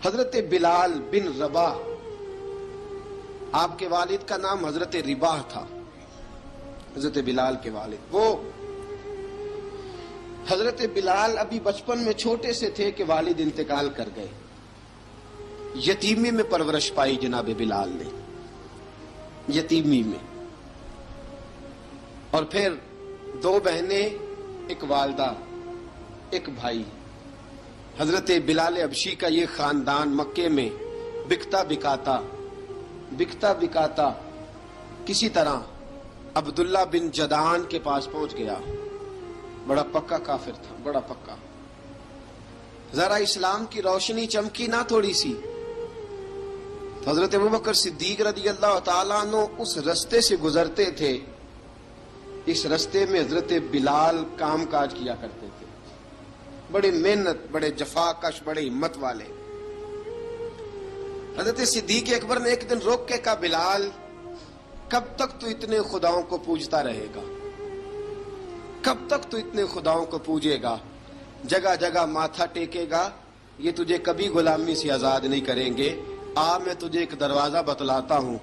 حضرت بلال بن رباح، آپ کے والد کا نام حضرت رباح تھا، حضرت بلال کے والد۔ وہ حضرت بلال ابھی بچپن میں چھوٹے سے تھے کہ والد انتقال کر گئے، یتیمی میں پرورش پائی جناب بلال نے، یتیمی میں، اور پھر دو بہنیں، ایک والدہ، ایک بھائی۔ حضرت بلال حبشی کا یہ خاندان مکے میں بکتا بکاتا کسی طرح عبداللہ بن جدعان کے پاس پہنچ گیا۔ بڑا پکا کافر تھا، بڑا پکا۔ ذرا اسلام کی روشنی چمکی نہ تھوڑی سی، تو حضرت ابوبکر صدیق رضی اللہ تعالیٰ عنہ اس رستے سے گزرتے تھے۔ اس رستے میں حضرت بلال کام کاج کیا کرتے تھے، بڑے محنت، بڑے جفاکش، بڑے ہمت والے۔ حضرت صدیق اکبر نے ایک دن روک کے کہا، بلال کب تک تو اتنے خداؤں کو پوجتا رہے گا؟ کب تک تو اتنے خداؤں کو پوجے گا، جگہ جگہ ماتھا ٹیکے گا؟ یہ تجھے کبھی غلامی سے آزاد نہیں کریں گے۔ میں تجھے ایک دروازہ بتلاتا ہوں،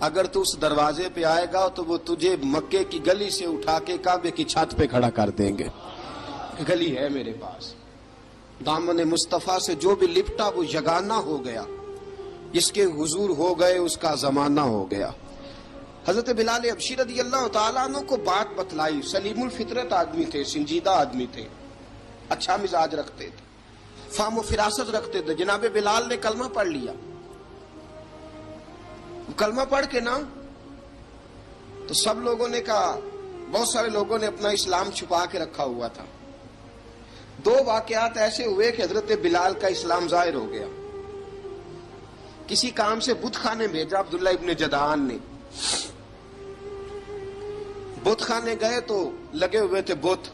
اگر تو اس دروازے پہ آئے گا تو وہ تجھے مکے کی گلی سے اٹھا کے کعبے کی چھت پہ کھڑا کر دیں گے۔ گلی ہے میرے پاس، دامن مصطفیٰ سے جو بھی لپٹا وہ یگانہ ہو گیا، جس کے حضور ہو گئے اس کا زمانہ ہو گیا۔ حضرت بلال حبشی رضی اللہ تعالیٰ عنہ کو بات بتلائی۔ سلیم الفطرت آدمی تھے، سنجیدہ آدمی تھے، اچھا مزاج رکھتے تھے، فہم و فراست رکھتے تھے۔ جناب بلال نے کلمہ پڑھ لیا۔ کلمہ پڑھ کے نا تو سب لوگوں نے کہا، بہت سارے لوگوں نے اپنا اسلام چھپا کے رکھا ہوا تھا۔ دو واقعات ایسے ہوئے کہ حضرت بلال کا اسلام ظاہر ہو گیا۔ کسی کام سے بت خانے بھیجا عبداللہ ابن جدعان نے، بت خانے گئے تو لگے ہوئے تھے بت،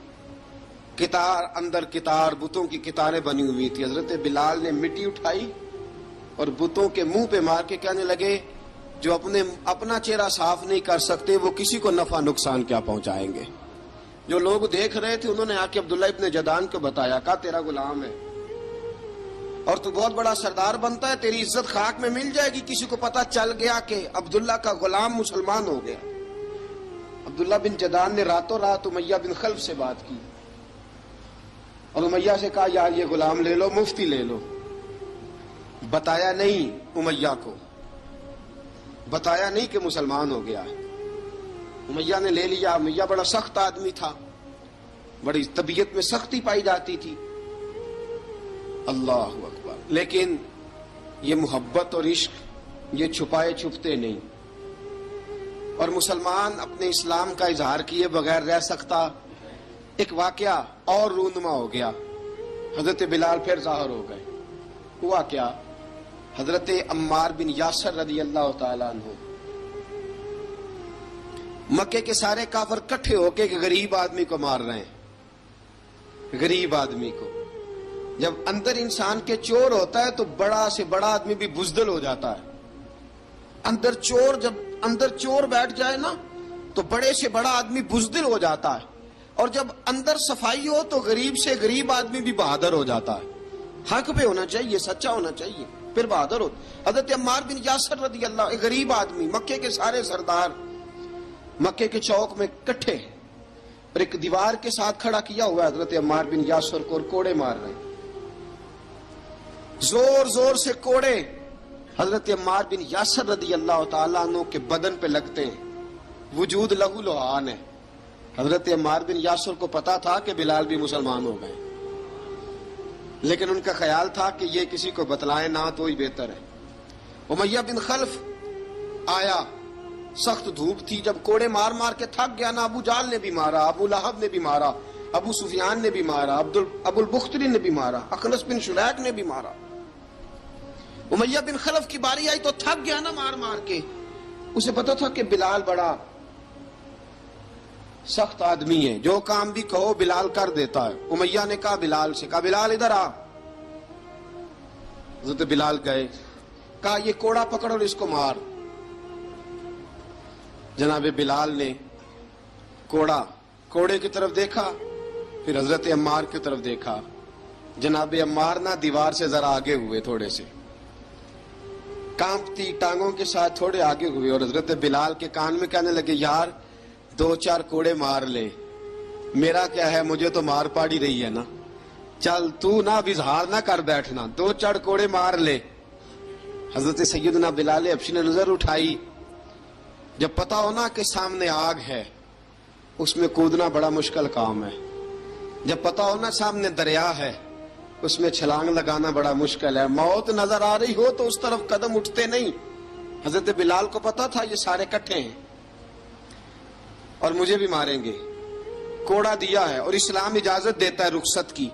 کتار اندر کتار، بتوں کی کتاریں بنی ہوئی تھی۔ حضرت بلال نے مٹی اٹھائی اور بتوں کے منہ پہ مار کے کہنے لگے، جو اپنا چہرہ صاف نہیں کر سکتے وہ کسی کو نفع نقصان کیا پہنچائیں گے؟ جو لوگ دیکھ رہے تھے انہوں نے آ کے عبداللہ ابن جدعان کو بتایا، کہا تیرا غلام ہے اور تو بہت بڑا سردار بنتا ہے، تیری عزت خاک میں مل جائے گی کسی کو پتا چل گیا کہ عبداللہ کا غلام مسلمان ہو گیا۔ عبداللہ بن جدعان نے راتوں رات امیہ بن خلف سے بات کی اور امیہ سے کہا، یار یہ غلام لے لو، مفتی لے لو۔ بتایا نہیں امیہ کو، بتایا نہیں کہ مسلمان ہو گیا۔ امیہ نے لے لیا۔ امیہ بڑا سخت آدمی تھا، بڑی طبیعت میں سختی پائی جاتی تھی۔ اللہ اکبر۔ لیکن یہ محبت اور عشق یہ چھپائے چھپتے نہیں، اور مسلمان اپنے اسلام کا اظہار کیے بغیر رہ سکتا۔ ایک واقعہ اور رونما ہو گیا، حضرت بلال پھر ظاہر ہو گئے۔ ہوا کیا؟ حضرت عمار بن یاسر رضی اللہ تعالیٰ عنہ، مکے کے سارے کافر کٹھے ہو کے ایک غریب آدمی کو مار رہے ہیں۔ غریب آدمی کو، جب اندر انسان کے چور ہوتا ہے تو بڑا سے بڑا آدمی بھی بزدل ہو جاتا ہے۔ جب اندر چور بیٹھ جائے نا تو بڑے سے بڑا آدمی بزدل ہو جاتا ہے، اور جب اندر صفائی ہو تو غریب سے غریب آدمی بھی بہادر ہو جاتا ہے۔ حق پہ ہونا چاہیے، سچا ہونا چاہیے، پھر بہادر ہو۔ حضرت عمار بن یاسر رضی اللہ، ایک غریب آدمی، مکے کے سارے سردار مکے کے چوک میں کٹھے اور ایک دیوار کے ساتھ کھڑا کیا ہوا ہے حضرت عمار بن یاسر کو، اور کوڑے مار رہے ہیں، زور زور سے کوڑے حضرت عمار بن یاسر رضی اللہ تعالیٰ عنہ کے بدن پہ لگتے ہیں، وجود لہو لہان ہے۔ حضرت عمار بن یاسر کو پتا تھا کہ بلال بھی مسلمان ہو گئے، لیکن ان کا خیال تھا کہ یہ کسی کو بتلائے نہ تو ہی بہتر ہے۔ امیہ بن خلف آیا، سخت دھوپ تھی، جب کوڑے مار مار کے تھک گیا نا، ابو جال نے بھی مارا، ابو لہب نے بھی مارا، ابو سفیان نے بھی مارا، ابو البختری نے بھی مارا، اخنس بن شلیک نے بھی مارا۔ امیہ بن خلف کی باری آئی تو تھک گیا نا مار مار کے، اسے پتا تھا کہ بلال بڑا سخت آدمی ہے، جو کام بھی کہو بلال کر دیتا ہے۔ امیہ نے کہا بلال سے، کہا بلال ادھر آ۔ حضرت بلال گئے، کہا یہ کوڑا پکڑ اور اس کو مار۔ جناب بلال نے کوڑے کی طرف دیکھا، پھر حضرت عمار کی طرف دیکھا۔ جناب عمار نہ دیوار سے ذرا آگے ہوئے تھوڑے سے، کانپتی ٹانگوں کے ساتھ تھوڑے آگے ہوئے اور حضرت بلال کے کان میں کہنے لگے یار 2-4 کوڑے مار لے. میرا کیا ہے, مجھے تو مار پاڑی رہی ہے نا, چل تو نہ اظہار نہ کر بیٹھنا, 2-4 کوڑے مار لے. حضرت سیدنا بلال حبشی نے نظر اٹھائی. جب پتا ہونا کہ سامنے آگ ہے اس میں کودنا بڑا مشکل کام ہے. جب پتا ہونا سامنے دریا ہے اس میں چھلانگ لگانا بڑا مشکل ہے. موت نظر آ رہی ہو تو اس طرف قدم اٹھتے نہیں. حضرت بلال کو پتا تھا یہ سارے کٹھے ہیں اور مجھے بھی ماریں گے. کوڑا دیا ہے اور اسلام اجازت دیتا ہے رخصت کی.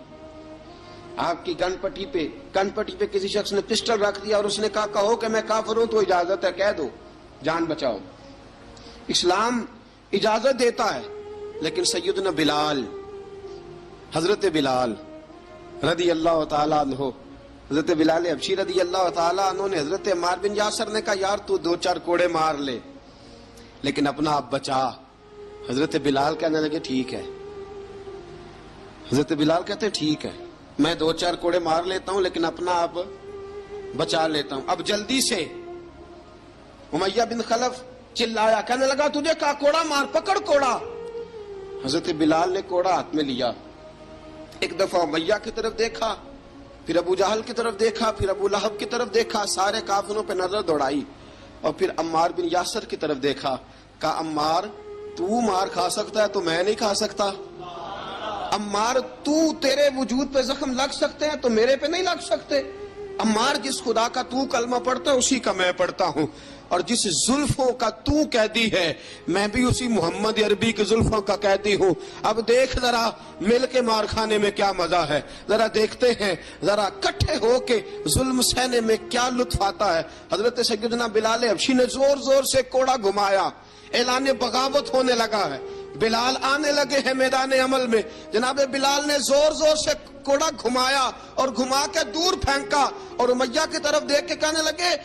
آپ کی کن پٹی پہ کسی شخص نے پسٹل رکھ دیا اور اس نے کہا کہو کہ میں کافر ہوں تو اجازت ہے, کہہ دو, جان بچاؤ. اسلام اجازت دیتا ہے. لیکن سیدنا بلال, حضرت بلال رضی اللہ تعالیٰ عنہ, حضرت بلال حبشی رضی اللہ تعالیٰ عنہ نے حضرت عمار بن یاسر نے کہا یار تو 2-4 کوڑے مار لے لیکن اپنا آپ بچا. حضرت بلال کہنے لگے ٹھیک ہے. حضرت بلال کہتے ہیں ٹھیک ہے, میں 2-4 کوڑے مار لیتا ہوں لیکن اپنا آپ بچا لیتا ہوں. اب جلدی سے امیہ بن خلف چلایا, کہنے لگا تجھے کہا کوڑا مار, پکڑ کوڑا. حضرت بلال نے کوڑا ہاتھ میں لیا, ایک دفعہ امیہ کی طرف دیکھا, پھر ابو جہل کی طرف دیکھا, پھر ابو لہب کی طرف دیکھا, سارے کافروں پہ نظر دوڑائی اور پھر عمار بن یاسر کی طرف دیکھا. کہا عمار تو مار کھا سکتا ہے تو میں نہیں کھا سکتا. عمار تیرے وجود پہ زخم لگ سکتے ہیں تو میرے پہ نہیں لگ سکتے. عمار جس خدا کا تو کلمہ پڑھتا ہے اسی کا میں پڑھتا ہوں, اور جس زلفوں کا تو قیدی ہے میں بھی اسی محمد عربی کی زلفوں کا قیدی ہوں. اب دیکھ ذرا مل کے مار کھانے میں کیا مزہ ہے, ذرا دیکھتے ہیں, ذرا کٹھے ہو کے ظلم سہنے میں کیا لطف آتا ہے. حضرت سیدنا بلال حبشی نے زور زور سے کوڑا گھمایا, اعلان بغاوت ہونے لگا ہے. بلال آنے لگے ہیں میدان عمل میں. جناب بلال نے زور زور سے کوڑا گھمایا اور گھما کے دور پھینکا اور امیہ کی طرف دیکھ کے کہنے لگے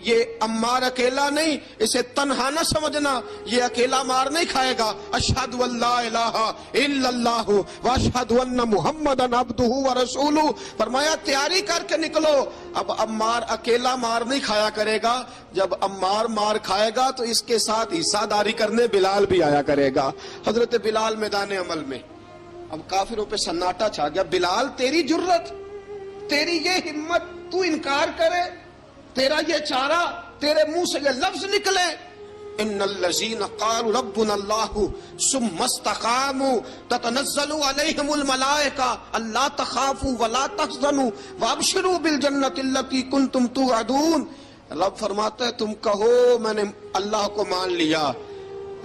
یہ عمار اکیلا نہیں, اسے تنہا نہ سمجھنا, یہ اکیلا مار نہیں کھائے گا. اشہد ان لا الہ الا اللہ واشہد ان محمدن عبدہ ورسولہ. فرمایا تیاری کر کے نکلو, اب عمار اکیلا مار نہیں کھایا کرے گا, جب عمار مار کھائے گا تو اس کے ساتھ حصہ داری کرنے بلال بھی آیا کرے گا. حضرت بلال میدان عمل میں. اب کافروں پہ سناٹا چھا گیا. بلال تیری جرت, تیری یہ ہمت, تو انکار کرے, تیرا یہ چارہ, تیرے منہ سے یہ لفظ نکلے ان الذین قالوا ربنا اللہ ثم استقاموا تتنزل علیہم الملائکہ الا تخافوا ولا تحزنوا وابشروا بالجنۃ التی کنتم توعدون. رب فرماتا ہے تم کہو میں نے اللہ کو مان لیا,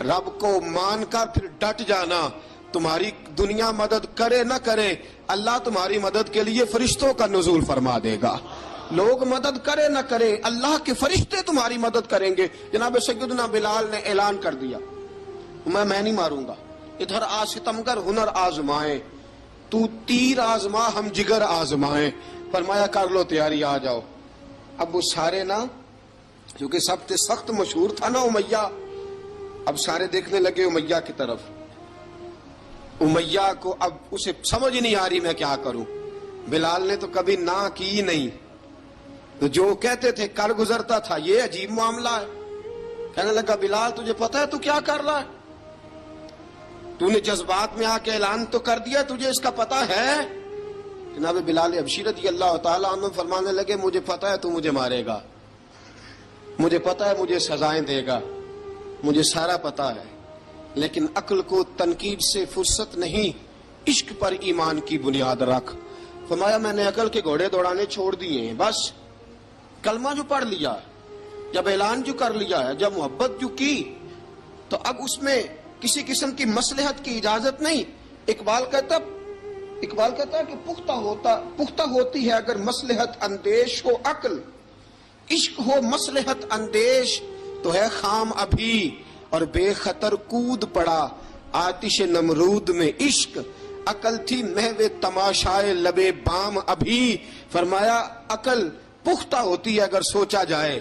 رب کو مان کر پھر ڈٹ جانا. تمہاری دنیا مدد کرے نہ کرے اللہ تمہاری مدد کے لیے فرشتوں کا نزول فرما دے گا. لوگ مدد کرے نہ کرے اللہ کے فرشتے تمہاری مدد کریں گے. جناب سیدنا بلال نے اعلان کر دیا میں نہیں ماروں گا. ادھر ستمگر ہنر آزمائیں, تو تیر آزما ہم جگر آزمائیں. فرمایا کر لو تیاری, آ جاؤ. اب وہ سارے نا, کیونکہ سب سے سخت مشہور تھا نا امیہ, اب سارے دیکھنے لگے امیہ کی طرف. امیہ کو اب اسے سمجھ نہیں آ رہی میں کیا کروں. بلال نے تو کبھی نہ کی نہیں, تو جو کہتے تھے کر گزرتا تھا. یہ عجیب معاملہ ہے. کہنے لگا بلال تجھے پتا ہے تو کیا کر رہا ہے, تو نے جذبات میں آ کے اعلان تو کر دیا, تجھے اس کا پتا ہے. جناب بلال حبشی رضی اللہ تعالیٰ عنہ فرمانے لگے مجھے پتا ہے تو مجھے مارے گا, مجھے پتا ہے مجھے سزائیں دے گا, مجھے سارا پتا ہے, لیکن عقل کو تنقید سے فرصت نہیں, عشق پر ایمان کی بنیاد رکھ. فرمایا میں نے عقل کے گھوڑے دوڑانے چھوڑ دیے ہیں, بس کلمہ جو پڑھ لیا, جب اعلان جو کر لیا ہے, جب محبت جو کی, تو اب اس میں کسی قسم کی مصلحت کی اجازت نہیں. اقبال کہتا ہے کہ پختہ ہوتی ہے اگر مصلحت اندیش ہو عقل, عشق ہو مصلحت اندیش تو ہے خام ابھی, اور بے خطر کود پڑا آتش نمرود میں عشق, عقل تھی محو تماشائے لبے بام ابھی. فرمایا عقل پختہ ہوتی ہے اگر سوچا جائے,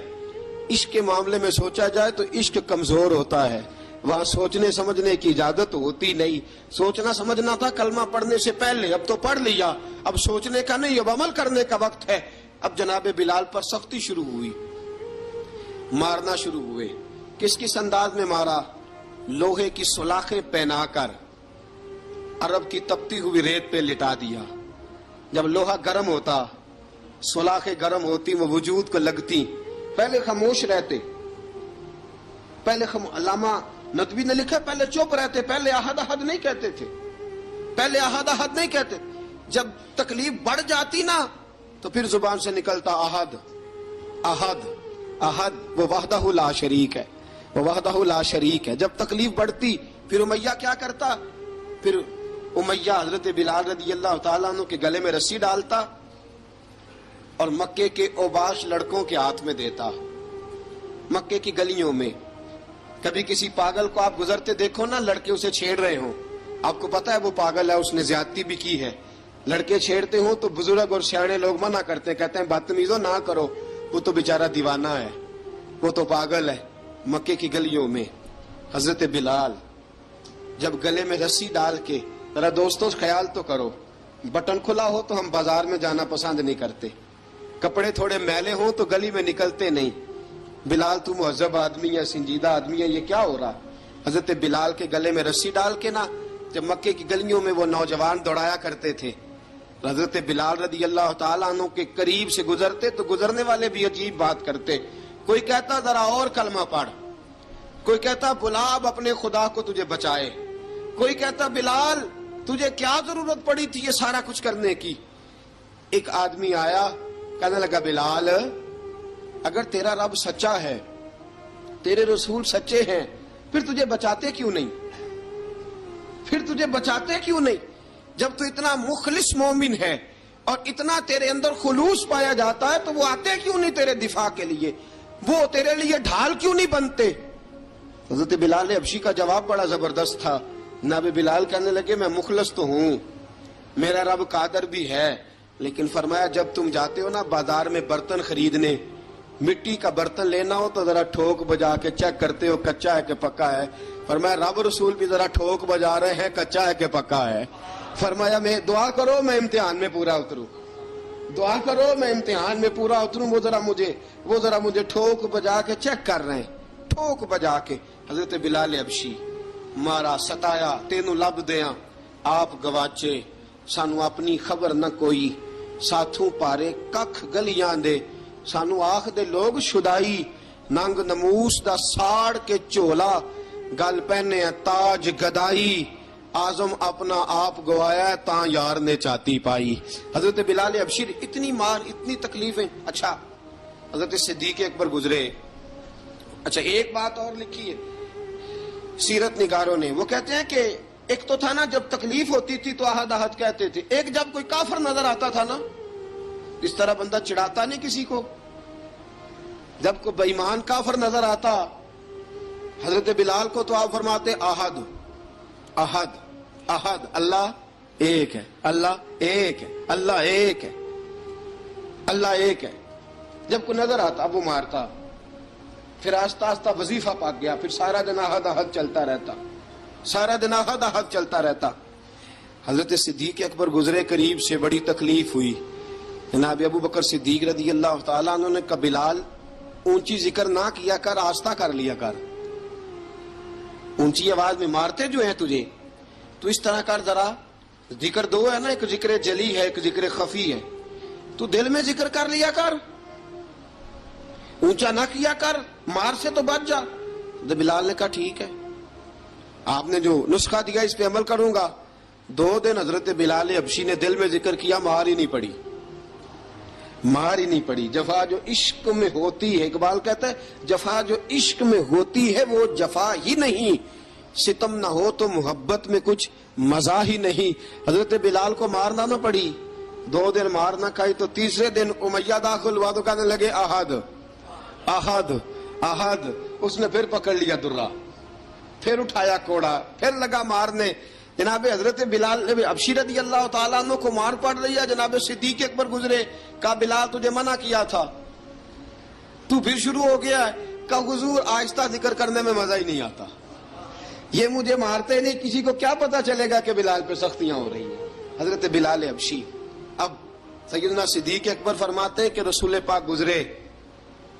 عشق کے معاملے میں سوچا جائے تو عشق کمزور ہوتا ہے, وہاں سوچنے سمجھنے کی اجازت ہوتی نہیں. سوچنا سمجھنا تھا کلمہ پڑھنے سے پہلے, اب تو پڑھ لیا, اب سوچنے کا نہیں, اب عمل کرنے کا وقت ہے. اب جناب بلال پر سختی شروع ہوئی. مارنا شروع ہوئے. کس کس انداز میں مارا؟ لوہے کی سلاخیں پہنا کر عرب کی تپتی ہوئی ریت پہ لٹا دیا. جب لوہا گرم ہوتا، سلاخیں گرم ہوتی، وہ وجود کو لگتی. پہلے خاموش رہتے، پہلے علامہ ندوی نے لکھا پہلے چپ رہتے، پہلے احد احد نہیں کہتے تھے، پہلے احد احد نہیں کہتے. جب تکلیف بڑھ جاتی نا تو پھر زبان سے نکلتا احد احد احد. وہ وحدہ لا شریک ہے، وہ وحدہ لا شریک ہے. جب تکلیف بڑھتی پھر امیہ کیا کرتا؟ پھر امیہ حضرت بلال رضی اللہ تعالیٰ عنہ کے گلے میں رسی ڈالتا اور مکے کے اوباش لڑکوں کے ہاتھ میں دیتا. مکے کی گلیوں میں کبھی کسی پاگل کو آپ گزرتے دیکھو نا، لڑکے اسے چھیڑ رہے ہوں، آپ کو پتا ہے وہ پاگل ہے، اس نے زیادتی بھی کی ہے. لڑکے چھیڑتے ہوں تو بزرگ اور سیانے لوگ منع کرتے ہیں، کہتے ہیں بدتمیزوں نہ کرو، وہ تو بیچارہ دیوانہ ہے، وہ تو پاگل ہے. مکے کی گلیوں میں حضرت بلال جب گلے میں رسی ڈال کے، ذرا دوستوں خیال تو کرو، بٹن کھلا ہو تو ہم بازار میں جانا پسند نہیں کرتے، کپڑے تھوڑے میلے ہوں تو گلی میں نکلتے نہیں. بلال تو مہذب آدمی ہے، سنجیدہ آدمی ہے، یہ کیا ہو رہا؟ حضرت بلال کے گلے میں رسی ڈال کے نا جب مکے کی گلیوں میں وہ نوجوان دوڑایا کرتے تھے، حضرت بلال رضی اللہ تعالیٰ عنہ کے قریب سے گزرتے تو گزرنے والے بھی عجیب بات کرتے. کوئی کہتا ذرا اور کلمہ پڑھ، کوئی کہتا بلا اب اپنے خدا کو تجھے بچائے، کوئی کہتا بلال تجھے کیا ضرورت پڑی تھی یہ سارا کچھ کرنے کی. ایک آدمی آیا کہنے لگا بلال اگر تیرا رب سچا ہے، تیرے رسول سچے ہیں، پھر تجھے بچاتے کیوں نہیں؟ پھر تجھے بچاتے کیوں نہیں؟ جب تو اتنا مخلص مومن ہے اور اتنا تیرے اندر خلوص پایا جاتا ہے تو وہ آتے کیوں نہیں تیرے دفاع کے لیے؟ وہ تیرے لیے ڈھال کیوں نہیں بنتے؟ حضرت بلال حبشی کا جواب بڑا زبردست تھا. جناب بلال کہنے لگے میں مخلص تو ہوں، میرا رب قادر بھی ہے، لیکن فرمایا جب تم جاتے ہو نا بازار میں برتن خریدنے، مٹی کا برتن لینا ہو تو ذرا ٹھوک بجا کے چیک کرتے ہو کچا ہے کہ پکا ہے. فرمایا رب رسول بھی ذرا ٹھوک بجا رہے ہیں کچا ہے کہ پکا ہے. فرمایا میں دعا کرو میں امتحان میں پورا اتروں، دعا کرو میں امتحان میں پورا اتروں. وہ ذرا مجھے ٹھوک بجا کے چیک کر رہے ہیں، ٹھوک بجا کے. حضرت بلال حبشی مارا ستایا تینوں لب دیاں آپ گواچے، سانو اپنی خبر نہ کوئی، ساتھوں پارے ککھ گلیاں دے، سانو آخ دے لوگ شدائی، ننگ نموس دا ساڑ کے چولا، گل پہنے تاج گدائی، آزم اپنا آپ گوایا تاں یار نے چاتی پائی. حضرت بلال حبشی اتنی مار اتنی تکلیفیں. اچھا حضرت صدیق اکبر گزرے. اچھا ایک بات اور لکھی ہے سیرت نگاروں نے، وہ کہتے ہیں کہ ایک تو تھا نا جب تکلیف ہوتی تھی تو احد احد کہتے تھے، ایک جب کوئی کافر نظر آتا تھا نا، اس طرح بندہ چڑھاتا نہیں کسی کو، جب کوئی بے ایمان کافر نظر آتا حضرت بلال کو تو آپ فرماتے احد احد احد، اللہ ایک ہے، اللہ ایک ہے، اللہ ایک ہے، اللہ ایک ہے. جب کوئی نظر آتا وہ مارتا. پھر آہستہ آہستہ وظیفہ پاک گیا، پھر سارا دن احد احد چلتا رہتا، سارا دن احد احد چلتا رہتا. حضرت صدیق اکبر گزرے قریب سے، بڑی تکلیف ہوئی. جناب ابو بکر صدیق رضی اللہ تعالیٰ عنہ نے کہا بلال اونچی ذکر نہ کیا کر، آہستہ کر لیا کر، اونچی آواز میں مارتے جو ہیں تجھے تو اس طرح کر، ذرا ذکر دو ہے نا، ایک ذکر جلی ہے ایک ذکر خفی ہے، تو دل میں ذکر کر لیا کر، اونچا نہ کیا کر، مار سے تو بچ جا. بلال نے کہا ٹھیک ہے، آپ نے جو نسخہ دیا اس پہ عمل کروں گا. 2 دن حضرت بلال حبشی نے دل میں ذکر کیا، مار ہی نہیں پڑی، مار ہی نہیں پڑی. جفا جو عشق میں ہوتی ہے، اقبال کہتا ہے جفا جو عشق میں ہوتی ہے وہ جفا ہی نہیں، ستم نہ ہو تو محبت میں کچھ مزہ ہی نہیں. حضرت بلال کو مارنا نہ پڑی، 2 دن مار نہ کھائی تو تیسرے دن امیہ داخل ہوا تو کہنے لگے احد احد احد. اس نے پھر پکڑ لیا درہ، پھر اٹھایا کوڑا، پھر لگا مارنے. جناب حضرت بلال حبشی رضی اللہ تعالیٰ عنہ کو مار پڑ رہی ہے. جناب صدیق اکبر گزرے، کہا بلال تجھے منع کیا تھا، تو پھر شروع ہو گیا ہے. کہا حضور آہستہ ذکر کرنے میں مزہ ہی نہیں آتا، یہ مجھے مارتے نہیں، کسی کو کیا پتا چلے گا کہ بلال پہ سختیاں ہو رہی ہیں. حضرت بلال حبشی. اب سیدنا صدیق اکبر فرماتے ہیں کہ رسول پاک گزرے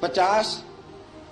50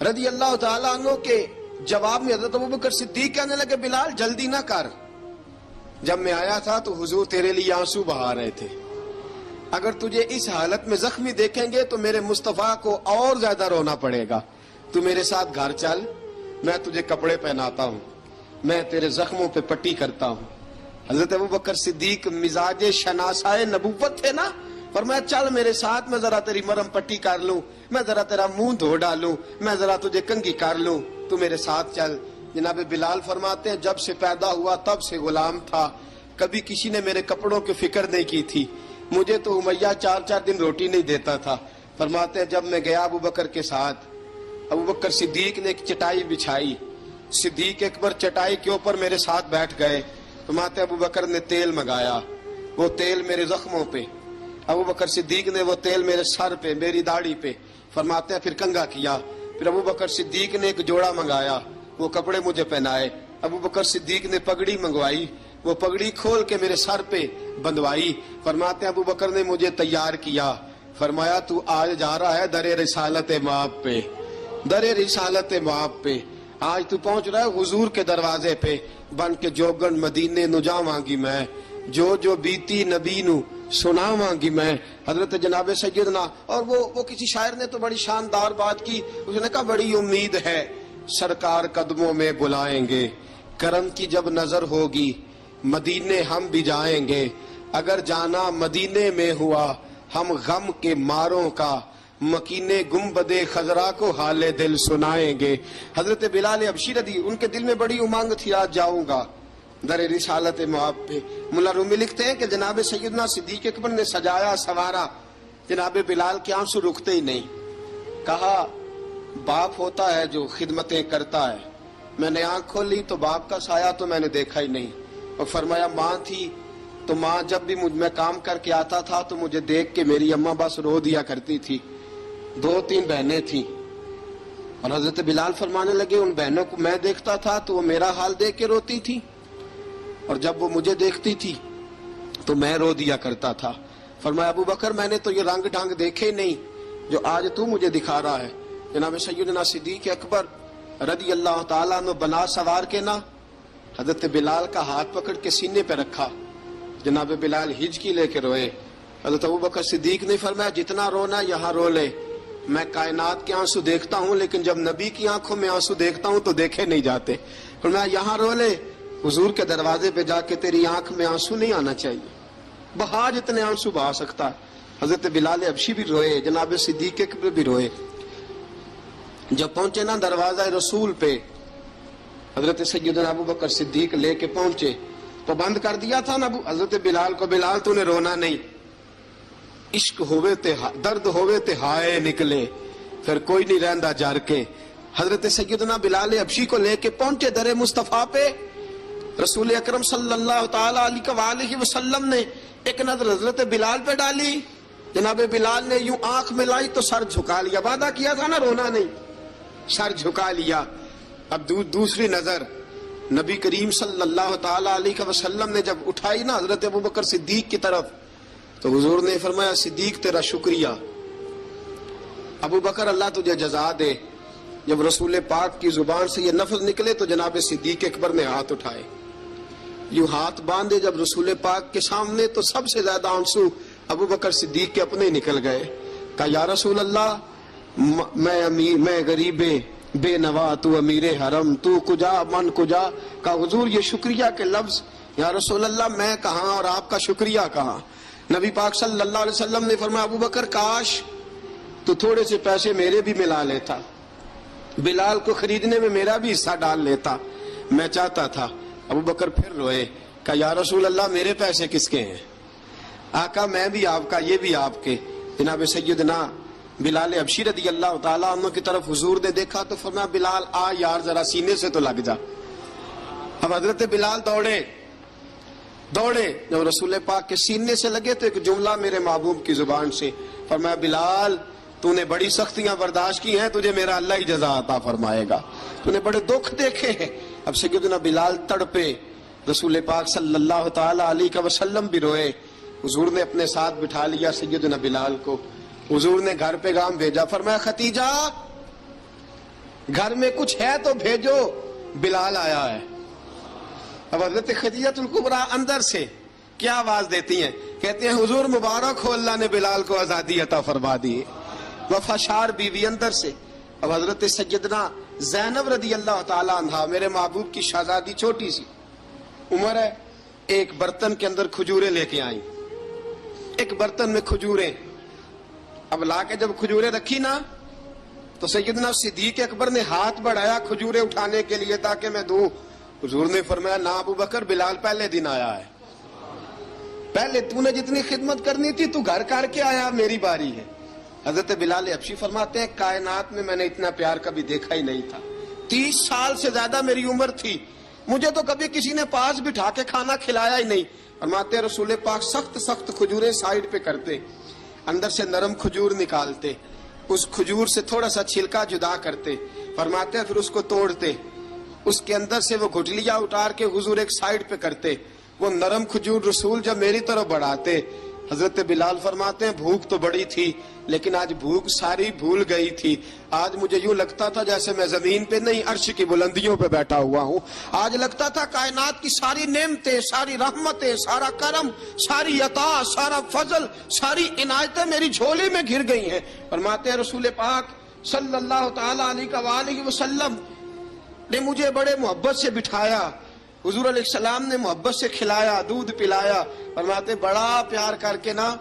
رضی اللہ تعالیٰ عنہ کے جواب میں حضرت ابوبکر صدیق کہنے لگے بلال جلدی نہ کر، جب میں آیا تھا تو حضور تیرے لیے آنسو بہا رہے تھے، اگر تجھے اس حالت میں زخمی دیکھیں گے تو میرے مصطفیٰ کو اور زیادہ رونا پڑے گا، تو میرے ساتھ گھر چل، میں تجھے کپڑے پہناتا ہوں، میں تیرے زخموں پہ پٹی کرتا ہوں۔ حضرت ابوبکر صدیق مزاج شناسائے نبوت تھے نا، فرمایا چل میرے ساتھ، میں ذرا تیری مرم پٹی کر لوں، میں ذرا تیرا منہ دھو ڈالوں، میں ذرا تجھے کنگھی کر لوں، تو میرے ساتھ چل۔ جناب بلال فرماتے ہیں جب سے پیدا ہوا تب سے غلام تھا، کبھی کسی نے میرے کپڑوں کی فکر نہیں کی تھی، مجھے تو امیہ 4 دن روٹی نہیں دیتا تھا۔ فرماتے ہیں جب میں گیا ابوبکر کے ساتھ، ابوبکر صدیق نے ایک چٹائی بچھائی، صدیق اکبر چٹائی کے اوپر میرے ساتھ بیٹھ گئے۔ فرماتے ہیں ابوبکر نے تیل منگایا، وہ تیل میرے زخموں پہ، ابوبکر صدیق نے وہ تیل میرے سر پہ، میری داڑھی پہ، فرماتے ہیں پھر کنگھا کیا، پھر ابوبکر صدیق نے ایک جوڑا منگایا، وہ کپڑے مجھے پہنائے، ابوبکر صدیق نے پگڑی منگوائی، وہ پگڑی کھول کے میرے سر پہ بندھوائی۔ فرماتے ہیں ابوبکر نے مجھے تیار کیا، فرمایا تو آج جا رہا ہے در رسالت مآب پہ، در رسالت مآب پہ، آج تو پہنچ رہا ہے حضور کے دروازے پہ، بن کے جوگن مدینے نو جاواں گی میں، جو بیتی نبی نو سناواں گی میں۔ حضرت جناب سیدنا، اور وہ کسی شاعر نے تو بڑی شاندار بات کی، اس نے کہا بڑی امید ہے سرکار قدموں میں بلائیں گے، کرم کی جب نظر ہوگی مدینے ہم بھی جائیں گے، اگر جانا مدینے میں ہوا ہم غم کے ماروں کا، مکینے گنبد خضرا کو حال دل سنائیں گے۔ حضرت بلال حبشی رضی ان کے دل میں بڑی امنگ تھی آج جاؤں گا در رسالت مآب پہ۔ ملا رومی لکھتے ہیں کہ جناب سیدنا صدیق اکبر نے سجایا سوارا، جناب بلال کے آنسو رکتے ہی نہیں، کہا باپ ہوتا ہے جو خدمتیں کرتا ہے، میں نے آنکھ کھولی تو باپ کا سایہ تو میں نے دیکھا ہی نہیں، اور فرمایا ماں تھی تو ماں جب بھی میں کام کر کے آتا تھا تو مجھے دیکھ کے میری اماں بس رو دیا کرتی تھی، 2-3 بہنیں تھیں، اور حضرت بلال فرمانے لگے ان بہنوں کو میں دیکھتا تھا تو وہ میرا حال دیکھ کے روتی تھی، اور جب وہ مجھے دیکھتی تھی تو میں رو دیا کرتا تھا۔ فرمایا ابوبکر میں نے تو یہ رنگ ڈھنگ دیکھے نہیں جو آج تو مجھے دکھا رہا ہے۔ جناب سیدنا صدیق اکبر رضی اللہ تعالیٰ عنہ بنا سوار کے نا حضرت بلال کا ہاتھ پکڑ کے سینے پہ رکھا، جناب بلال ہجکی لے کے روئے۔ حضرت ابوبکر صدیق نے فرمایا جتنا رونا یہاں رو لے، میں کائنات کے آنسو دیکھتا ہوں لیکن جب نبی کی آنکھوں میں آنسو دیکھتا ہوں تو دیکھے نہیں جاتے، فرمایا یہاں رو لے، حضور کے دروازے پہ جا کے تیری آنکھ میں آنسو نہیں آنا چاہیے، بہا جتنے آنسو بہا سکتا ہے۔ حضرت بلال حبشی بھی روئے، جناب صدیق اکبر بھی روئے۔ جب پہنچے نا دروازہ رسول پہ، حضرت سیدنا ابوبکر صدیق لے کے پہنچے تو بند کر دیا تھا نا حضرت بلال کو، بلال تو نے رونا نہیں، عشق ہوئے تے درد ہوئے تے ہائے نکلے، پھر کوئی نہیں رہندا جار کے۔ حضرت سیدنا بلال حبشی کو لے کے پہنچے در مصطفیٰ پہ، رسول اکرم صلی اللہ تعالی علیہ وسلم نے ایک نظر حضرت بلال پہ ڈالی، جناب بلال نے یوں آنکھ ملائی تو سر جھکا لیا، وعدہ کیا تھا نا رونا نہیں، سر جھکا لیا۔ اب دوسری نظر نبی کریم صلی اللہ تعالی علیہ وسلم نے جب اٹھائی نا حضرت ابوبکر صدیق کی طرف تو حضور نے فرمایا صدیق تیرا شکریہ، ابوبکر اللہ تجھے جزا دے۔ جب رسول پاک کی زبان سے یہ لفظ نکلے تو جناب صدیق اکبر نے ہاتھ اٹھائے، یوں ہاتھ باندھے جب رسول پاک کے سامنے تو سب سے زیادہ آنسو ابوبکر صدیق کے اپنے نکل گئے۔ کہا یا رسول اللہ میں غریب بے نوا، تو امیر حرم، تو کجا من کجا۔ کہا حضور یہ شکریہ کے لفظ، یا رسول اللہ میں کہاں اور آپ کا شکریہ کہاں۔ نبی پاک صلی اللہ علیہ وسلم نے فرمایا ابوبکر کاش تو تھوڑے سے پیسے میرے بھی ملا لیتا، بلال کو خریدنے میں میرا بھی حصہ ڈال لیتا، میں چاہتا تھا۔ ابوبکر پھر روئے، کہا یا رسول اللہ میرے پیسے کس کے ہیں؟ آقا میں بھی آپ کا، یہ بھی آپ کے۔ جناب سیدنا بلال حبشی رضی اللہ تعالیٰ عنہ کی طرف حضور نے دیکھا تو فرمایا بلال آ یار ذرا سینے سے تو لگ جا۔ اب حضرت بلال دوڑے، جب رسول پاک کے سینے سے لگے تو ایک جملہ میرے محبوب کی زبان سے، فرمایا بلال تو نے بڑی سختیاں برداشت کی ہیں، تجھے میرا اللہ ہی جزا عطا فرمائے گا، تو نے بڑے دکھ دیکھے ہیں۔ اب سیدنا بلال تڑپے، رسول پاک صلی اللہ تعالی علیہ وسلم بھی روئے۔ حضور نے اپنے ساتھ بٹھا لیا سیدنا بلال کو، حضور نے گھر پیغام بھیجا، فرمایا ختیجہ گھر میں کچھ ہے تو بھیجو، بلال آیا ہے۔ اب حضرت خدیجہ الکبریٰ اندر سے کیا آواز دیتی ہیں؟ کہتے ہیں حضور مبارک ہو، اللہ نے بلال کو آزادی عطا فرما دی۔ وفاشار بیوی اندر سے۔ اب حضرت سیدنا زینب رضی اللہ تعالی عنہا، میرے محبوب کی شہزادی، چھوٹی سی عمر ہے، ایک برتن کے اندر کھجوریں لے کے آئیں، ایک برتن میں کھجوریں۔ اب لا کے جب کھجوریں رکھی نا تو سیدنا صدیق اکبر نے ہاتھ بڑھایا کھجوریں اٹھانے کے لیے تاکہ میں دوں۔ حضور نے فرمایا نا ابو بکر، بلال پہلے دن آیا ہے، پہلے تو نے جتنی خدمت کرنی تھی تو گھر کر کے آیا، میری باری ہے۔ حضرت بلال حبشی فرماتے ہیں کائنات میں نے اتنا پیار کبھی دیکھا ہی نہیں تھا۔ 30 سال سے زیادہ میری عمر تھی، مجھے تو کبھی کسی نے پاس بٹھا کے کھانا کھلایا ہی نہیں۔ فرماتے رسول پاک سخت سخت کھجوریں سائیڈ پہ کرتے، اندر سے نرم کھجور نکالتے، اس کھجور سے تھوڑا سا چھلکا جدا کرتے، فرماتے پھر اس کو توڑتے، اس کے اندر سے وہ گھٹلیاں اتار کے حضور ایک سائیڈ پہ کرتے، وہ نرم کھجور رسول جب میری طرف بڑھاتے، حضرت بلال فرماتے ہیں بھوک تو بڑی تھی لیکن آج بھوک ساری بھول گئی تھی۔ آج مجھے یوں لگتا تھا جیسے میں زمین پہ نہیں عرش کی بلندیوں پہ بیٹھا ہوا ہوں۔ آج لگتا تھا کائنات کی ساری نعمتیں، ساری رحمتیں، سارا کرم، ساری عطا، سارا فضل، ساری عنایتیں میری جھولی میں گر گئی ہیں۔ فرماتے ہیں رسول پاک صلی اللہ تعالی علیہ وآلہ وسلم نے مجھے بڑے محبت سے بٹھایا، حضور علیہ السلام نے محبت سے کھلایا، دودھ پلایا۔ فرماتے بڑا پیار کر کے نا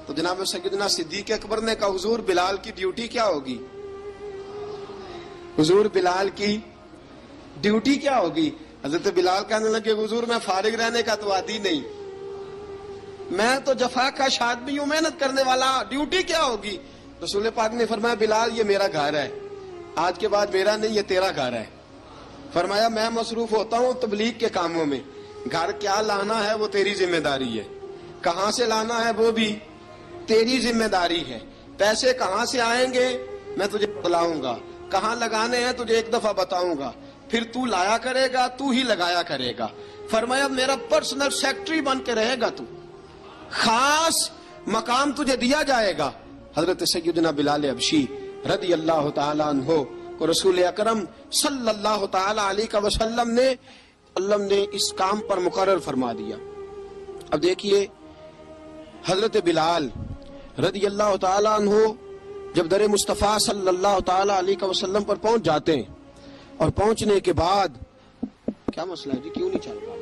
تو جناب سیدنا صدیق اکبر نے کہا حضور بلال کی ڈیوٹی کیا ہوگی؟ حضور بلال کی ڈیوٹی کیا ہوگی؟ حضرت بلال کہنے لگے حضور میں فارغ رہنے کا تو عادی نہیں، میں تو جفا کش آدمی ہوں، محنت کرنے والا، ڈیوٹی کیا ہوگی؟ رسول پاک نے فرمایا بلال یہ میرا گھر ہے، آج کے بعد میرا نہیں یہ تیرا گھر ہے۔ فرمایا میں مصروف ہوتا ہوں تبلیغ کے کاموں میں، گھر کیا لانا ہے وہ تیری ذمہ داری ہے، کہاں سے لانا ہے وہ بھی تیری ذمہ داری ہے، پیسے کہاں سے آئیں گے میں تجھے بتلاؤں گا، کہاں لگانے ہیں تجھے ایک دفعہ بتاؤں گا، پھر تو لایا کرے گا، تو ہی لگایا کرے گا۔ فرمایا میرا پرسنل سیکٹری بن کے رہے گا، تو خاص مقام تجھے دیا جائے گا۔ حضرت سیدنا بلال حبشی رضی اللہ تعالیٰ عنہ کو رسول اکرم صلی اللہ تعالی علیہ وسلم نے اس کام پر مقرر فرما دیا۔ اب دیکھیے حضرت بلال رضی اللہ تعالیٰ عنہ جب در مصطفیٰ صلی اللہ تعالی علیہ وسلم پر پہنچ جاتے ہیں، اور پہنچنے کے بعد کیا مسئلہ ہے جی، کیوں نہیں چل رہا؟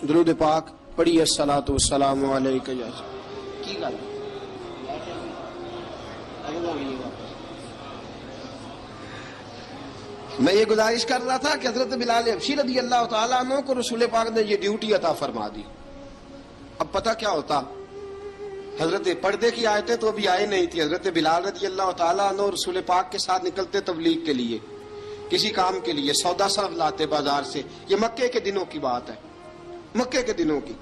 درود پاک پڑھیے، الصلاۃ والسلام علیکہ یا کی گل میں یہ گزارش کر رہا تھا کہ حضرت بلال حبشی رضی اللہ تعالیٰ عنہ کو رسول پاک نے یہ ڈیوٹی عطا فرما دی۔ اب پتہ کیا ہوتا، حضرت پردے کی آیتیں تو ابھی آئے نہیں تھی، حضرت بلال رضی اللہ تعالیٰ عنہ رسول پاک کے ساتھ نکلتے تبلیغ کے لیے، کسی کام کے لیے، سودا سلف لاتے بازار سے۔ یہ مکے کے دنوں کی بات ہے، مکے کے دنوں کی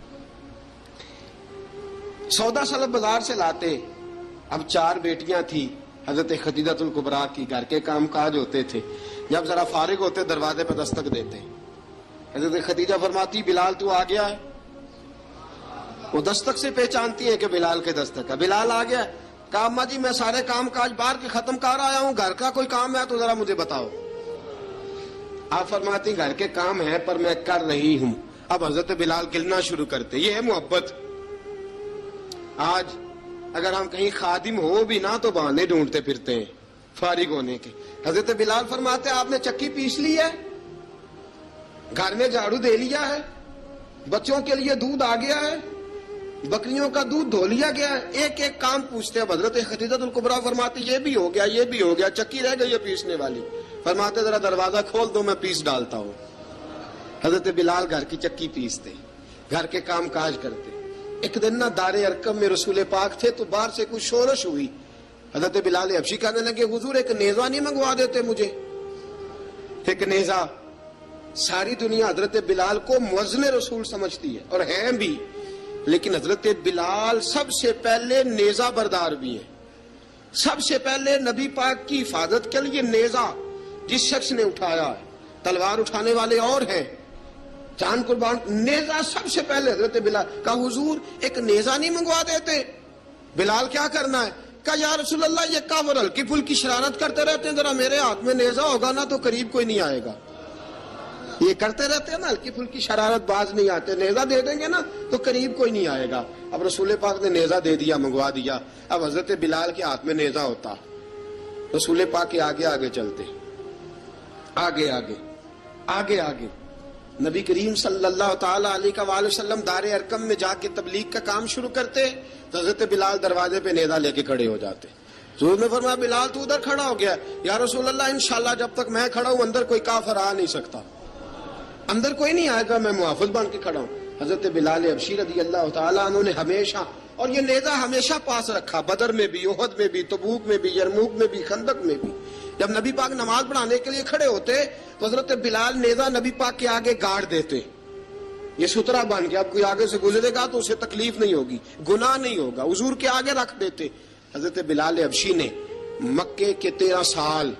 سودا سلف بازار سے لاتے۔ اب 4 بیٹیاں تھی حضرت خدیجہ الکبریٰ کی، گھر کے کام کاج ہوتے تھے، جب ذرا فارغ ہوتے دروازے پہ دستک دیتے، حضرت خدیجہ فرماتی بلال تو آ گیا ہے، وہ دستک سے پہچانتی ہے کہ بلال کے دستک ہے، بلال آ گیا ہے۔ کہا اماں جی میں سارے کام کاج باہر کے ختم کر آیا ہوں، گھر کا کوئی کام ہے تو ذرا مجھے بتاؤ۔ آپ فرماتی گھر کے کام ہے پر میں کر رہی ہوں۔ اب حضرت بلال گلنا شروع کرتے، یہ ہے محبت۔ آج اگر ہم کہیں خادم ہو بھی نہ تو بہانے ڈھونڈتے پھرتے ہیں فارغ ہونے کے۔ حضرت بلال فرماتے آپ نے چکی پیس لی ہے، گھر میں جھاڑو دے لیا ہے، بچوں کے لیے دودھ آ گیا ہے، بکریوں کا دودھ دھو لیا گیا ہے، ایک ایک کام پوچھتے ہیں۔ حضرت خدیجہ الکبریٰ فرماتی یہ بھی ہو گیا، یہ بھی ہو گیا، چکی رہ گئی ہے پیسنے والی۔ فرماتے ذرا دروازہ کھول دو میں پیس ڈالتا ہوں۔ حضرت بلال گھر کی چکی پیستے، گھر کے کام کاج کرتے۔ ایک دن نہ دار ارقم میں رسول پاک تھے تو باہر سے کچھ شورش ہوئی، حضرت بلال حبشی کہنے لگے حضور ایک نیزہ نہیں منگوا دیتے مجھے؟ ایک نیزہ۔ ساری دنیا حضرت بلال کو مؤذن رسول سمجھتی ہے اور ہیں بھی، لیکن حضرت بلال سب سے پہلے نیزہ بردار بھی ہیں۔ سب سے پہلے نبی پاک کی حفاظت کے لیے نیزہ جس شخص نے اٹھایا ہے، تلوار اٹھانے والے اور ہیں، جان قربان، نیزہ سب سے پہلے حضرت بلال۔ کہا حضور ایک نیزہ نہیں منگوا دیتے؟ بلال کیا کرنا ہے؟ کہا یا رسول اللہ یہ کافر ہلکی پھلکی شرارت کرتے رہتے ہیں، ذرا میرے ہاتھ میں نیزہ ہوگا نا تو قریب کوئی نہیں آئے گا. یہ کرتے رہتے ہیں نا ہلکی پھلکی شرارت، باز نہیں آتے، نیزہ دے دیں گے نا تو قریب کوئی نہیں آئے گا. اب رسول پاک نے نیزہ دے دیا، منگوا دیا. اب حضرت بلال کے ہاتھ میں نیزہ ہوتا، رسول پاک کے آگے آگے چلتے، آگے آگے آگے آگے. نبی کریم صلی اللہ تعالی علیہ وآلہ وسلم دار ارقم میں جا کے تبلیغ کا کام شروع کرتے تو حضرت بلال دروازے پہ نیزہ لے کے کھڑے ہو جاتے. حضور نے فرمایا بلال تو ادھر کھڑا ہو گیا. یا رسول اللہ انشاءاللہ جب تک میں کھڑا ہوں اندر کوئی کافر آ نہیں سکتا، اندر کوئی نہیں آئے گا، میں محافظ بن کے کھڑا ہوں. حضرت بلال حبشی رضی اللہ تعالیٰ عنہ نے ہمیشہ، اور یہ نیزہ ہمیشہ پاس رکھا، بدر میں بھی، احد میں بھی، تبوک میں بھی، یرموک میں بھی، خندق میں بھی. جب نبی پاک نماز پڑھانے کے لیے کھڑے ہوتے تو حضرت بلال نیزہ نبی پاک کے آگے گاڑ دیتے. یہ سترا بن گیا، اب کوئی آگے سے گزرے گا تو اسے تکلیف نہیں ہوگی، گناہ نہیں ہوگا، حضور کے آگے رکھ دیتے. حضرت بلال حبشی نے مکے کے 13 سال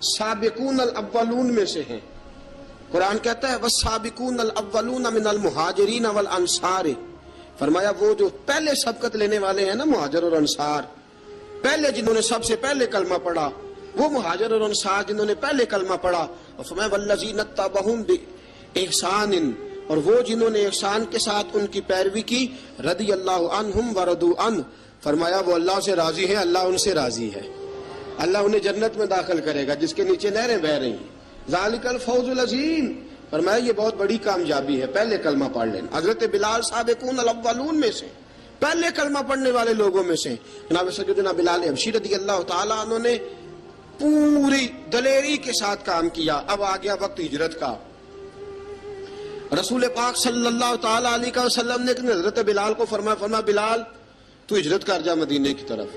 سابقون الاولون میں سے ہیں. قرآن کہتا ہے والسابقون الاولون من المہاجرین والانصار. فرمایا وہ جو پہلے سبقت لینے والے ہیں نا مہاجر اور انصار، پہلے جنہوں نے سب سے پہلے کلمہ پڑھا، وہ مہاجر اور انصار جنہوں نے پہلے کلمہ پڑھا. اور فرمایا والذین اتبعوہم بإحسان، اور وہ جنہوں نے احسان کے ساتھ ان کی پیروی کی، رضی اللہ عنہم ورضوا عنہ. فرمایا وہ اللہ سے راضی ہیں، اللہ ان سے راضی ہے. اللہ انہیں جنت میں داخل کرے گا جس کے نیچے نہریں بہ رہی ہیں. ذالک الفوز العظیم. فرمایا یہ بہت بڑی کامیابی ہے، پہلے کلمہ پڑھ لینا. حضرت بلال سابقون الاولون میں سے، پہلے کلمہ پڑھنے والے لوگوں میں سے. جناب سیدنا بلال حبشی رضی اللہ تعالیٰ عنہ نے پوری دلیری کے ساتھ کام کیا. اب آ گیا وقت ہجرت کا. رسول پاک صلی اللہ تعالی علیہ وسلم نے حضرت بلال کو فرمایا بلال تو ہجرت کر جا مدینے کی طرف،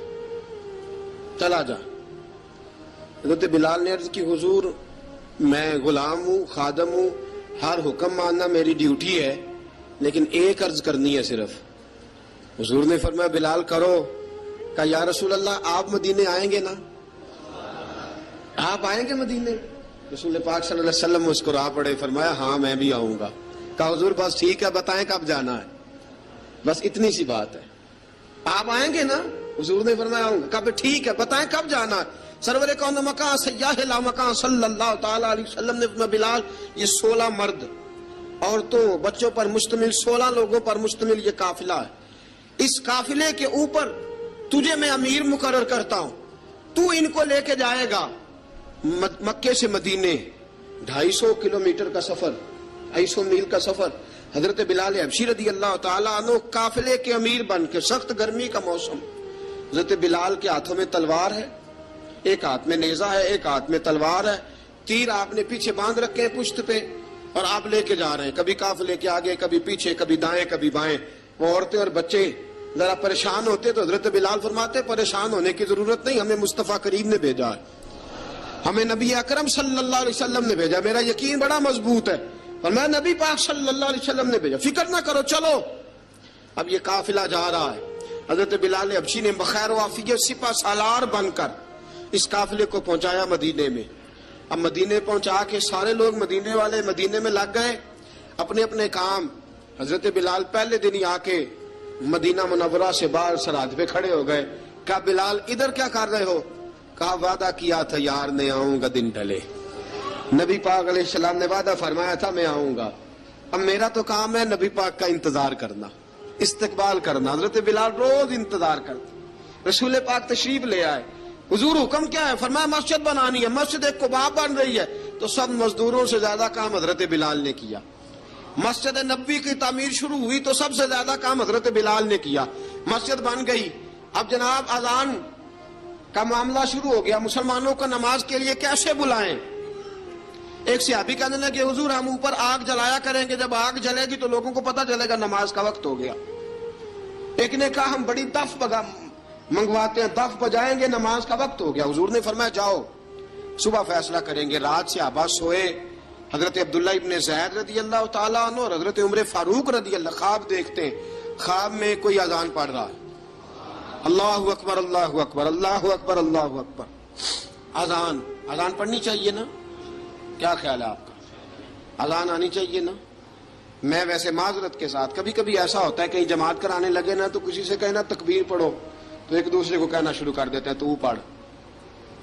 چلا جا. حضرت بلال نے عرض کی حضور میں غلام ہوں، خادم ہوں، ہر حکم ماننا میری ڈیوٹی ہے، لیکن ایک عرض کرنی ہے صرف. حضور نے فرمایا بلال کرو. کہا یا رسول اللہ آپ مدینے آئیں گے نا؟ آپ آئیں گے مدینے؟ رسول پاک صلی اللہ علیہ وسلم مسکرا پڑے، فرمایا ہاں میں بھی آؤں گا. کہا حضور بس ٹھیک ہے، بتائیں کب جانا ہے، بس اتنی سی بات ہے. آپ آئیں گے نا؟ حضور نے فرمایا آؤں گا. کہا ٹھیک ہے بتائیں کب جانا ہے. سرور کون مکان سیاح لا مکان صلی اللہ تعالی علیہ وسلم نے فرمایا بلال یہ 16 مرد عورتوں بچوں پر مشتمل 16 لوگوں پر مشتمل یہ قافلہ ہے. اس قافلے کے اوپر تجھے میں امیر مقرر کرتا ہوں، تو ان کو لے کے جائے گا مکے سے مدینے 250 کلومیٹر کا سفر، 250 میل کا سفر. حضرت بلال حبشی رضی اللہ تعالیٰ عنہ قافلے کے امیر بن کے، سخت گرمی کا موسم. حضرت بلال کے ہاتھوں میں تلوار ہے، ایک ہاتھ میں نیزہ ہے، ایک ہاتھ میں تلوار ہے. تیر آپ نے پیچھے باندھ رکھے ہیں پشت پہ اور آپ لے کے جا رہے ہیں، کبھی قافلے کے آگے، کبھی پیچھے، کبھی دائیں کبھی بائیں. وہ عورتیں اور بچے ذرا پریشان ہوتے تو حضرت بلال فرماتے پریشان ہونے کی ضرورت نہیں، ہمیں مصطفیٰ کریم نے بھیجا ہے، ہمیں نبی اکرم صلی اللہ علیہ وسلم نے بھیجا. میرا یقین بڑا مضبوط ہے اور میں نبی پاک صلی اللہ علیہ وسلم نے بھیجا، فکر نہ کرو چلو. اب یہ قافلہ جا رہا ہے. حضرت بلال حبشی نے بخیر و عافیت سپہ سالار بن کر اس قافلے کو پہنچایا مدینے میں. اب مدینے پہنچا کے سارے لوگ مدینے والے مدینے میں لگ گئے اپنے اپنے کام. حضرت بلال پہلے دن ہی آ کے مدینہ منورہ سے باہر سرحد پہ کھڑے ہو گئے. کہا بلال ادھر کیا کر رہے ہو؟ کہا وعدہ کیا تھا یار نے آؤں گا دن ڈھلے. نبی پاک علیہ السلام نے وعدہ فرمایا تھا میں آؤں گا. اب میرا تو کام ہے نبی پاک کا انتظار کرنا، استقبال کرنا. حضرت بلال روز انتظار کرتے. رسول پاک تشریف لے آئے. حضور حکم کیا ہے؟ فرمایا مسجد بنانی ہے. مسجد ایک قباء بن رہی ہے تو سب مزدوروں سے زیادہ کام حضرت بلال نے کیا. مسجد نبوی کی تعمیر شروع ہوئی تو سب سے زیادہ کام حضرت بلال نے کیا. مسجد بن گئی. اب جناب اذان کا معاملہ شروع ہو گیا. مسلمانوں کو نماز کے لیے کیسے بلائیں؟ ایک صحابی کہنے لگے حضور ہم اوپر آگ جلایا کریں گے، جب آگ جلے گی تو لوگوں کو پتہ چلے گا نماز کا وقت ہو گیا. ایک نے کہا ہم بڑی دف منگواتے ہیں، دف بجائیں گے، نماز کا وقت ہو گیا. حضور نے فرمایا جاؤ صبح فیصلہ کریں گے. رات سے صحابہ سوئے. حضرت عبداللہ ابن زید رضی اللہ تعالیٰ عنہ اور حضرت عمر فاروق رضی اللہ خواب دیکھتے ہیں. خواب میں کوئی اذان پڑھ رہا ہے، اللہ اکبر اللہ اکبر اللہ اکبر اللہ اکبر. اذان پڑھنی چاہیے نا؟ کیا خیال ہے آپ کا؟ اذان آنی چاہیے نا؟ میں ویسے معذرت کے ساتھ کبھی کبھی ایسا ہوتا ہے کہیں جماعت کرانے لگے نا تو کسی سے کہنا تکبیر پڑھو تو ایک دوسرے کو کہنا شروع کر دیتے ہیں تو پڑھ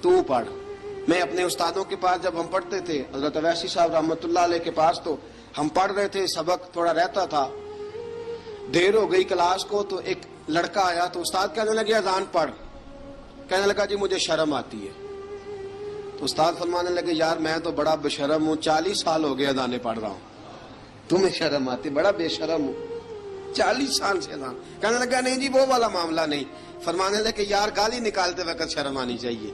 تو پڑھ. میں اپنے استادوں کے پاس جب ہم پڑھتے تھے حضرت اویسی صاحب رحمۃ اللہ علیہ کے پاس، تو ہم پڑھ رہے تھے، سبق تھوڑا رہتا تھا، دیر ہو گئی کلاس کو، تو ایک لڑکا آیا تو استاد کہنے لگے اذان پڑھ. کہنے لگا جی مجھے شرم آتی ہے. تو استاد فرمانے لگے یار میں تو بڑا بے شرم ہوں، 40 سال ہو گئے اذانیں پڑھ رہا ہوں، تمہیں شرم آتی؟ بڑا بے شرم ہوں، 40 سال سے اذان. کہنے لگا نہیں جی وہ والا معاملہ نہیں. فرمانے لگے یار گالی نکالتے وقت شرم آنی چاہیے،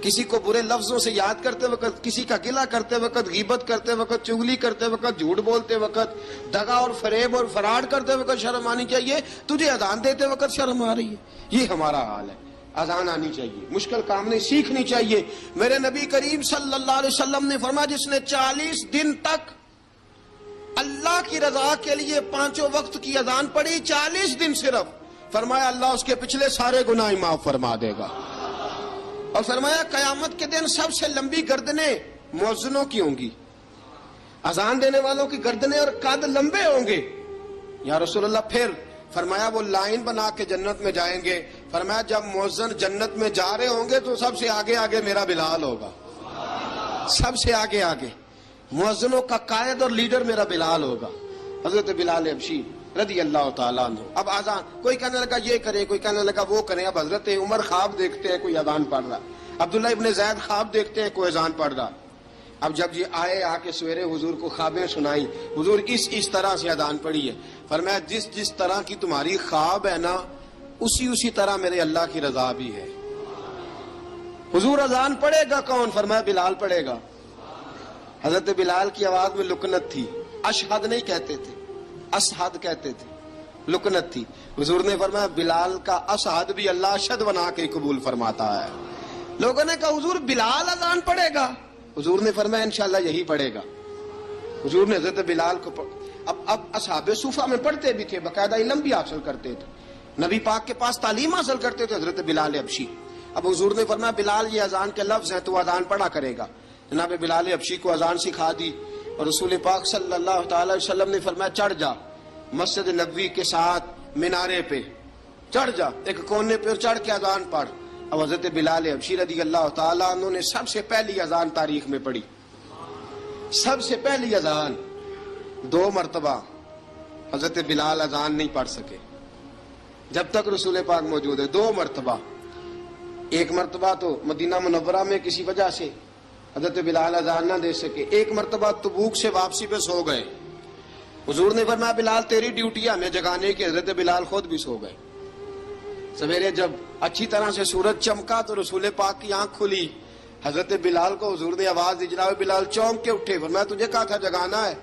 کسی کو برے لفظوں سے یاد کرتے وقت، کسی کا گلہ کرتے وقت، غیبت کرتے وقت، چغلی کرتے وقت، جھوٹ بولتے وقت، دغا اور فریب اور فراڈ کرتے وقت شرم آنی چاہیے. تجھے اذان دیتے وقت شرم آ رہی ہے. یہ ہمارا حال ہے. اذان آنی چاہیے، مشکل کام نہیں، سیکھنی چاہیے. میرے نبی کریم صلی اللہ علیہ وسلم نے فرمایا جس نے 40 دن تک اللہ کی رضا کے لیے 5 وقت کی اذان پڑھی، 40 دن صرف، فرمایا اللہ اس کے پچھلے سارے گناہ معاف فرما دے گا. اور فرمایا قیامت کے دن سب سے لمبی گردنیں مؤذنوں کی ہوں گی، اذان دینے والوں کی گردنیں اور قد لمبے ہوں گے. یا رسول اللہ پھر؟ فرمایا وہ لائن بنا کے جنت میں جائیں گے. فرمایا جب مؤذن جنت میں جا رہے ہوں گے تو سب سے آگے آگے میرا بلال ہوگا، سب سے آگے آگے مؤذنوں کا قائد اور لیڈر میرا بلال ہوگا، حضرت بلال حبشی رضی اللہ تعالیٰ عنہ. اب آزان کوئی کہنے لگا یہ کریں، کوئی کہنے لگا وہ کریں. اب حضرت عمر خواب دیکھتے ہیں کوئی اذان پڑھ رہا، عبداللہ ابن زید خواب دیکھتے ہیں کوئی اذان پڑھ رہا. اب جب یہ آئے آ کے سویرے حضور کو خوابیں سنائی، حضور اس طرح سے اذان پڑھی ہے. فرمایا جس طرح کی تمہاری خواب ہے نا اسی طرح میرے اللہ کی رضا بھی ہے. حضور اذان پڑھے گا کون؟ فرمایا بلال پڑھے گا. حضرت بلال کی آواز میں لکنت تھی، اشہد نہیں کہتے تھے، اسحد کہتے تھے، لکنت تھی. حضور نے فرمایا بلال کا اسحد بھی اللہ اشہد بنا کے قبول فرماتا ہے. لوگوں نے کہا حضور بلال اذان پڑھے گا؟ حضور نے فرمایا انشاءاللہ یہی پڑھے گا. حضور نے حضرت بلال کو اب اصحاب صوفہ میں پڑھتے بھی تھے، باقاعدہ علم بھی حاصل کرتے تھے، نبی پاک کے پاس تعلیم حاصل کرتے تھے، حضرت بلال حبشی. اب حضور نے فرمایا بلال یہ اذان کے لفظ ہیں تو اذان پڑھا کرے گا. جناب بلال حبشی کو اذان سکھا دی اور رسول پاک صلی اللہ تعالی وسلم نے فرمایا چڑھ جا مسجد نبوی کے ساتھ مینارے پہ، چڑھ جا ایک کونے پہ اور چڑھ کے اذان پڑھ. اب حضرت بلال حبشی رضی اللہ تعالیٰ عنہ نے سب سے پہلی اذان تاریخ میں پڑھی، سب سے پہلی اذان. 2 مرتبہ حضرت بلال اذان نہیں پڑھ سکے جب تک رسول پاک موجود ہے. 2 مرتبہ، ایک مرتبہ تو مدینہ منورہ میں کسی وجہ سے حضرت بلال اذان نہ دے سکے، ایک مرتبہ تبوک سے واپسی پہ سو گئے. حضور نے فرمایا بلال تیری ڈیوٹی ہے ہمیں جگانے کی. حضرت بلال خود بھی سو گئے. سویرے جب اچھی طرح سے سورج چمکا تو رسول پاک کی آنکھ کھلی. حضرت بلال کو حضور نے آواز دی، جناب بلال چونک کے اٹھے. فرمایا تجھے کہا تھا جگانا ہے.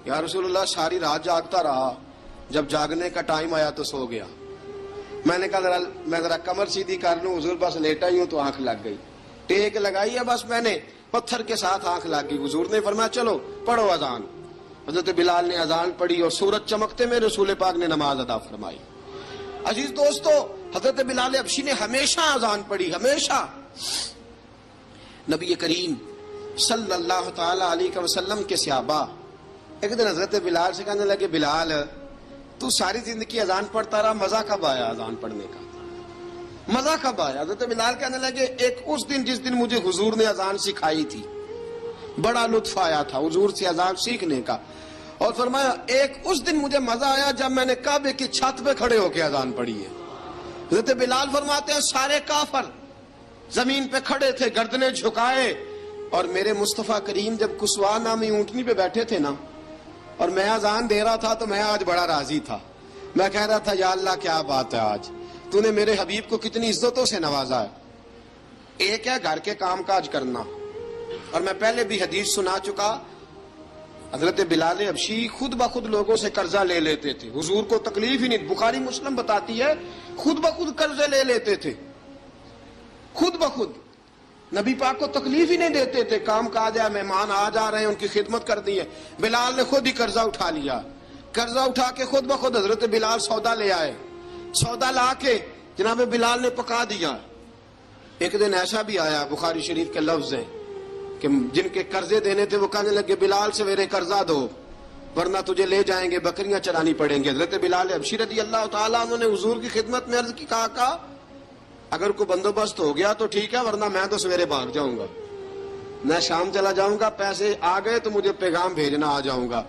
یا رسول اللہ ساری رات جاگتا رہا، جب جاگنے کا ٹائم آیا تو سو گیا. میں نے کہا میں ذرا کمر سیدھی کر لوں. حضور بس لیٹا ہی ہوں تو آنکھ لگ گئی، ٹیک لگائی ہے بس میں نے، پتھر کے ساتھ آنکھ لگ گئی. حضور نے فرمایا چلو پڑھو اذان. حضرت بلال نے اذان پڑھی اور سورج چمکتے میں رسول پاک نے نماز ادا فرمائی. عزیز دوستو حضرت بلال حبشی نے ہمیشہ اذان پڑھی، ہمیشہ. نبی کریم صلی اللہ تعالی علیہ وسلم کے صحابہ ایک دن حضرت بلال سے کہنے لگے بلال تو ساری زندگی اذان پڑھتا رہا، مزہ کب آیا اذان پڑھنے کا؟ مزہ کب آیا؟ حضرت بلال کہنے لگے ایک اس دن جس دن مجھے حضور نے اذان سکھائی تھی، بڑا لطف آیا تھا حضور سے اذان سیکھنے کا. اور فرمایا ایک اس دن مجھے مزہ آیا جب میں نے کعبے کی چھت پہ کھڑے ہو کے اذان پڑھی ہے. حضرت بلال فرماتے ہیں سارے کافر زمین پہ کھڑے تھے گردنیں جھکائے، اور میرے مصطفیٰ کریم جب کسوا نامی اونٹنی پہ بیٹھے تھے نا اور میں اذان دے رہا تھا تو میں آج بڑا راضی تھا. میں کہہ رہا تھا یا اللہ کیا بات ہے، آج تو نے میرے حبیب کو کتنی عزتوں سے نوازا ہے. ایک ہے گھر کے کام کاج کرنا، اور میں پہلے بھی حدیث سنا چکا، حضرت بلال حبشی خود بخود لوگوں سے قرضہ لے لیتے تھے، حضور کو تکلیف ہی نہیں. بخاری مسلم بتاتی ہے خود بخود قرضے لے لیتے تھے، خود بخود. نبی پاک کو تکلیف ہی نہیں دیتے تھے. کام کاج ہے، مہمان آ جا رہے ہیں، ان کی خدمت کر دی ہے. بلال نے خود ہی قرضہ اٹھا لیا، قرضہ اٹھا کے خود بخود حضرت بلال سودا لے آئے. سودا لا کے جناب بلال نے پکا دیا. ایک دن ایسا بھی آیا بخاری شریف کے لفظ ہیں کہ جن کے قرضے دینے تھے وہ کہنے لگے بلال سویرے قرضہ دو. ورنہ تجھے لے جائیں گے، بکریاں چرانی پڑیں گے۔ حضرت بلال حبشی رضی اللہ تعالیٰ عنہ نے حضور کی خدمت میں عرض کی، کہا اگر کوئی بندوبست ہو گیا تو ٹھیک ہے، ورنہ میں تو سویرے بھاگ جاؤں گا، میں شام چلا جاؤں گا، پیسے آ گئے تو مجھے پیغام بھیجنا، آ جاؤں گا۔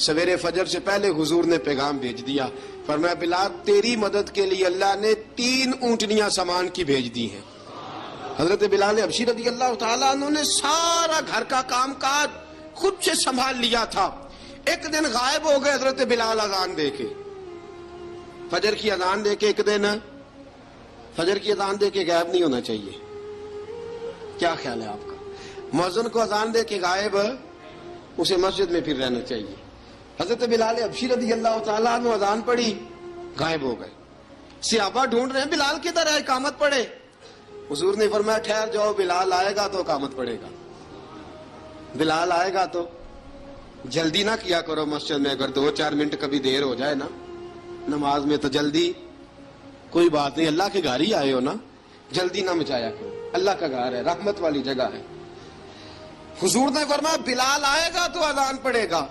سویرے فجر سے پہلے حضور نے پیغام بھیج دیا، فرمایا بلال تیری مدد کے لیے اللہ نے 3 اونٹنیاں سامان کی بھیج دی ہیں۔ حضرت بلال حبشی رضی اللہ تعالیٰ عنہ نے سارا گھر کا کام کاج خود سے سنبھال لیا تھا۔ ایک دن غائب ہو گئے حضرت بلال اذان دے کے، فجر کی اذان دے کے، ایک دن فجر کی اذان دے کے غائب نہیں ہونا چاہیے، کیا خیال ہے آپ کا؟ مؤذن کو اذان دے کے غائب، اسے مسجد میں پھر رہنا چاہیے۔ حضرت بلال حبشی رضی اللہ تعالیٰ عنہ اذان پڑھی، غائب ہو گئے۔ صحابہ ڈھونڈ رہے ہیں بلال کدھر ہے، اقامت پڑھے۔ حضور نے فرمایا ٹھہر جاؤ، بلال آئے گا تو اقامت پڑھے گا، بلال آئے گا تو۔ جلدی نہ کیا کرو مسجد میں، اگر 2-4 منٹ کبھی دیر ہو جائے نا نماز میں تو جلدی کوئی بات نہیں، اللہ کے گھر ہی آئے ہو نا، جلدی نہ مچایا کرو، اللہ کا گھر ہے، رحمت والی جگہ ہے۔ حضور نے فرمایا بلال آئے گا تو اذان پڑے گا۔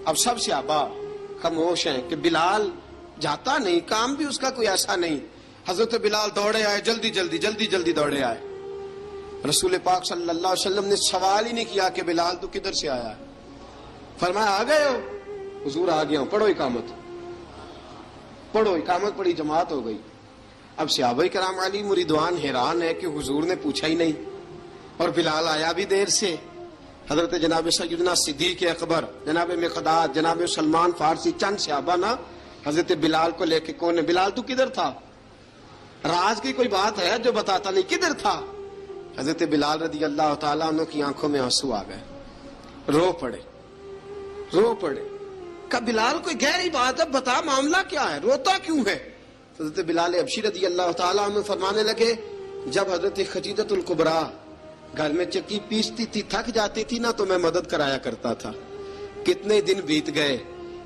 اب سب صحابہ خاموش ہیں کہ بلال جاتا نہیں، کام بھی اس کا کوئی ایسا نہیں۔ حضرت بلال دوڑے آئے، جلدی جلدی جلدی جلدی دوڑے آئے۔ رسول پاک صلی اللہ علیہ وسلم نے سوال ہی نہیں کیا کہ بلال تو کدھر سے آیا ہے، فرمایا آ گئے ہو؟ حضور آ گیا ہوں، پڑھو اقامت، پڑھو اقامت پڑھی، جماعت ہو گئی۔ اب صحابہ کرام علیہ مریدوان حیران ہے کہ حضور نے پوچھا ہی نہیں اور بلال آیا بھی دیر سے۔ حضرت جناب سیدنا صدیق اکبر، جناب مقداد، جناب سلمان فارسی، چند صحابہ نا حضرت بلال کو لے کے، کون ہے بلال تو کدھر تھا؟ راز کی کوئی بات ہے جو بتاتا نہیں، کدھر تھا؟ حضرت بلال رضی اللہ تعالیٰ عنہ کی آنکھوں میں آنسو آ گئے، رو پڑے، رو پڑے۔ کہ بلال کوئی گہری بات ہے، بتا معاملہ کیا ہے، روتا کیوں ہے؟ حضرت بلال حبشی رضی اللہ تعالیٰ عنہ فرمانے لگے جب حضرت خدیجہ الکبریٰ گھر میں چکی پیستی تھی، تھک جاتی تھی نا تو میں مدد کرایا کرتا تھا۔ کتنے دن بیت گئے،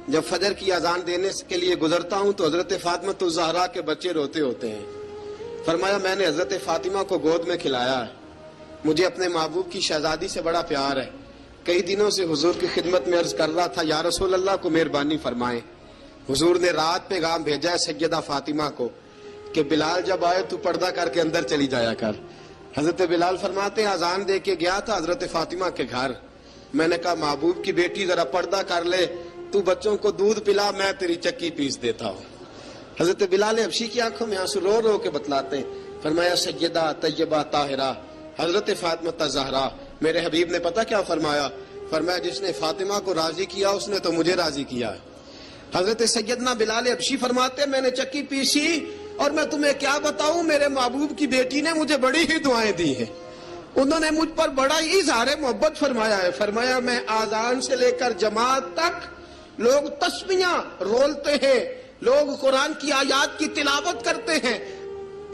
جب فجر کی اذان دینے کے لیے گزرتا ہوں تو حضرت فاطمہ الزہرا کے بچے روتے ہوتے ہیں۔ فرمایا میں نے حضرت فاطمہ کو گود میں کھلایا ہے، مجھے اپنے محبوب کی شہزادی سے بڑا پیار ہے۔ کئی دنوں سے حضور کی خدمت میں عرض کر رہا تھا یا رسول اللہ کو مہربانی فرمائیں۔ حضور نے رات پیغام بھیجا ہے سیدہ فاطمہ کو کہ بلال جب آئے تو پردہ کر کے اندر چلی جایا کر۔ حضرت بلال فرماتے ہیں اذان دے کے گیا تھا حضرت فاطمہ کے گھر، میں نے کہا محبوب کی بیٹی ذرا پردہ کر لے، تو بچوں کو دودھ پلا، میں تیری چکی پیس دیتا ہوں۔ حضرت بلال حبشی کی آنکھوں میں آنسو رو رو کے بتلاتے ہیں، فرمایا سیدہ طیبہ طاہرہ حضرت فاطمہ الزہرا، میرے حبیب نے پتہ کیا فرمایا؟ فرمایا جس نے فاطمہ کو راضی کیا اس نے تو مجھے راضی کیا۔ حضرت سیدنا بلال حبشی فرماتے میں نے چکی پیسی اور میں تمہیں کیا بتاؤں، میرے محبوب کی بیٹی نے مجھے بڑی ہی دعائیں دی ہیں، انہوں نے مجھ پر بڑا ہی اظہار محبت فرمایا ہے۔ فرمایا میں آذان سے لے کر جماعت تک لوگ تسبیحاں رولتے ہیں، لوگ قرآن کی آیات کی تلاوت کرتے ہیں،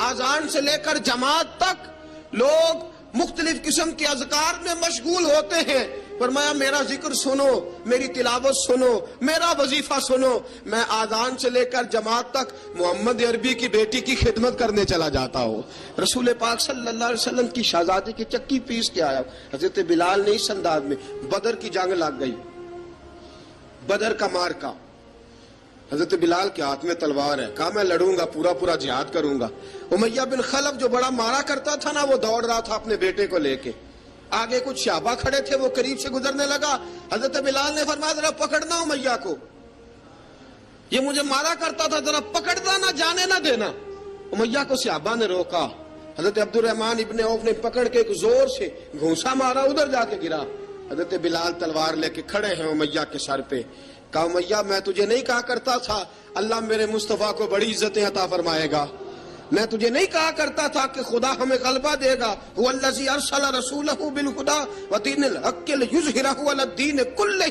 آذان سے لے کر جماعت تک لوگ مختلف قسم کے اذکار میں مشغول ہوتے ہیں۔ فرمایا میرا ذکر سنو، میری تلاوت سنو، میرا وظیفہ سنو، میں آذان سے لے کر جماعت تک محمد عربی کی بیٹی کی خدمت کرنے چلا جاتا ہوں۔ رسول پاک صلی اللہ علیہ وسلم کی شہزادی کی چکی پیس کے آیا۔ حضرت بلال نے اس انداز میں، بدر کی جنگ لگ گئی، بدر کا مارکا، حضرت بلال کے ہاتھ میں تلوار ہے، کہا میں لڑوں گا، پورا پورا جہاد کروں گا۔ امیہ بن خلف جو بڑا مارا کرتا تھا نا، وہ دوڑ رہا تھا اپنے بیٹے کو لے کے، آگے کچھ صحابہ کھڑے تھے، وہ قریب سے گزرنے لگا، حضرت بلال نے فرمایا ذرا پکڑنا امیہ کو، یہ مجھے مارا کرتا تھا، ذرا پکڑنا، نہ جانے نہ دینا۔ امیہ کو صحابہ نے روکا، حضرت عبد الرحمن ابن عوف نے پکڑ کے ایک زور سے گھونسا مارا، ادھر جا کے گرا۔ حضرت بلال تلوار لے کے کھڑے ہیں امیہ کے سر پہ، کہا امیہ میں تجھے نہیں کہا کرتا تھا اللہ میرے مصطفیٰ کو بڑی عزتیں عطا فرمائے گا، میں تجھے نہیں کہا کرتا تھا کہ خدا ہمیں غلبہ دے گا، هو الذی ارسل رسولہ بالہدی ودین الحق لیظہرہ علی الدین کلہ،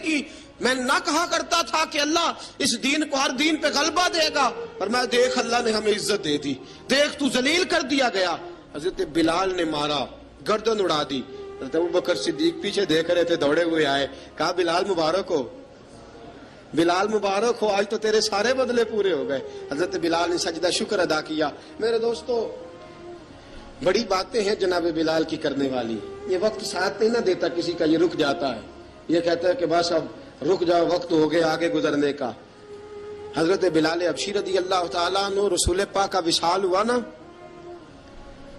میں نہ کہا کرتا تھا کہ اللہ اس دین کو ہر دین پہ غلبہ دے گا، اور میں دیکھ اللہ نے ہمیں عزت دے دی، دیکھ تو ذلیل کر دیا گیا۔ حضرت بلال نے مارا، گردن اڑا دی۔ حضرت ابوبکر صدیق پیچھے دیکھ رہے تھے، دوڑے ہوئے آئے، کہا بلال مبارک ہو، بلال مبارک ہو، آج تو تیرے سارے بدلے پورے ہو گئے۔ حضرت بلال نے سجدہ شکر ادا کیا۔ میرے دوستو بڑی باتیں ہیں جناب بلال کی کرنے والی، یہ وقت ساتھ نہیں نہ دیتا کسی کا، یہ رک جاتا ہے، یہ کہتا ہے کہ بس اب رک جاؤ وقت ہو گیا آگے گزرنے کا. حضرت بلال حبشی رضی اللہ تعالیٰ عنہ رسول پاک کا وصال ہوا نا,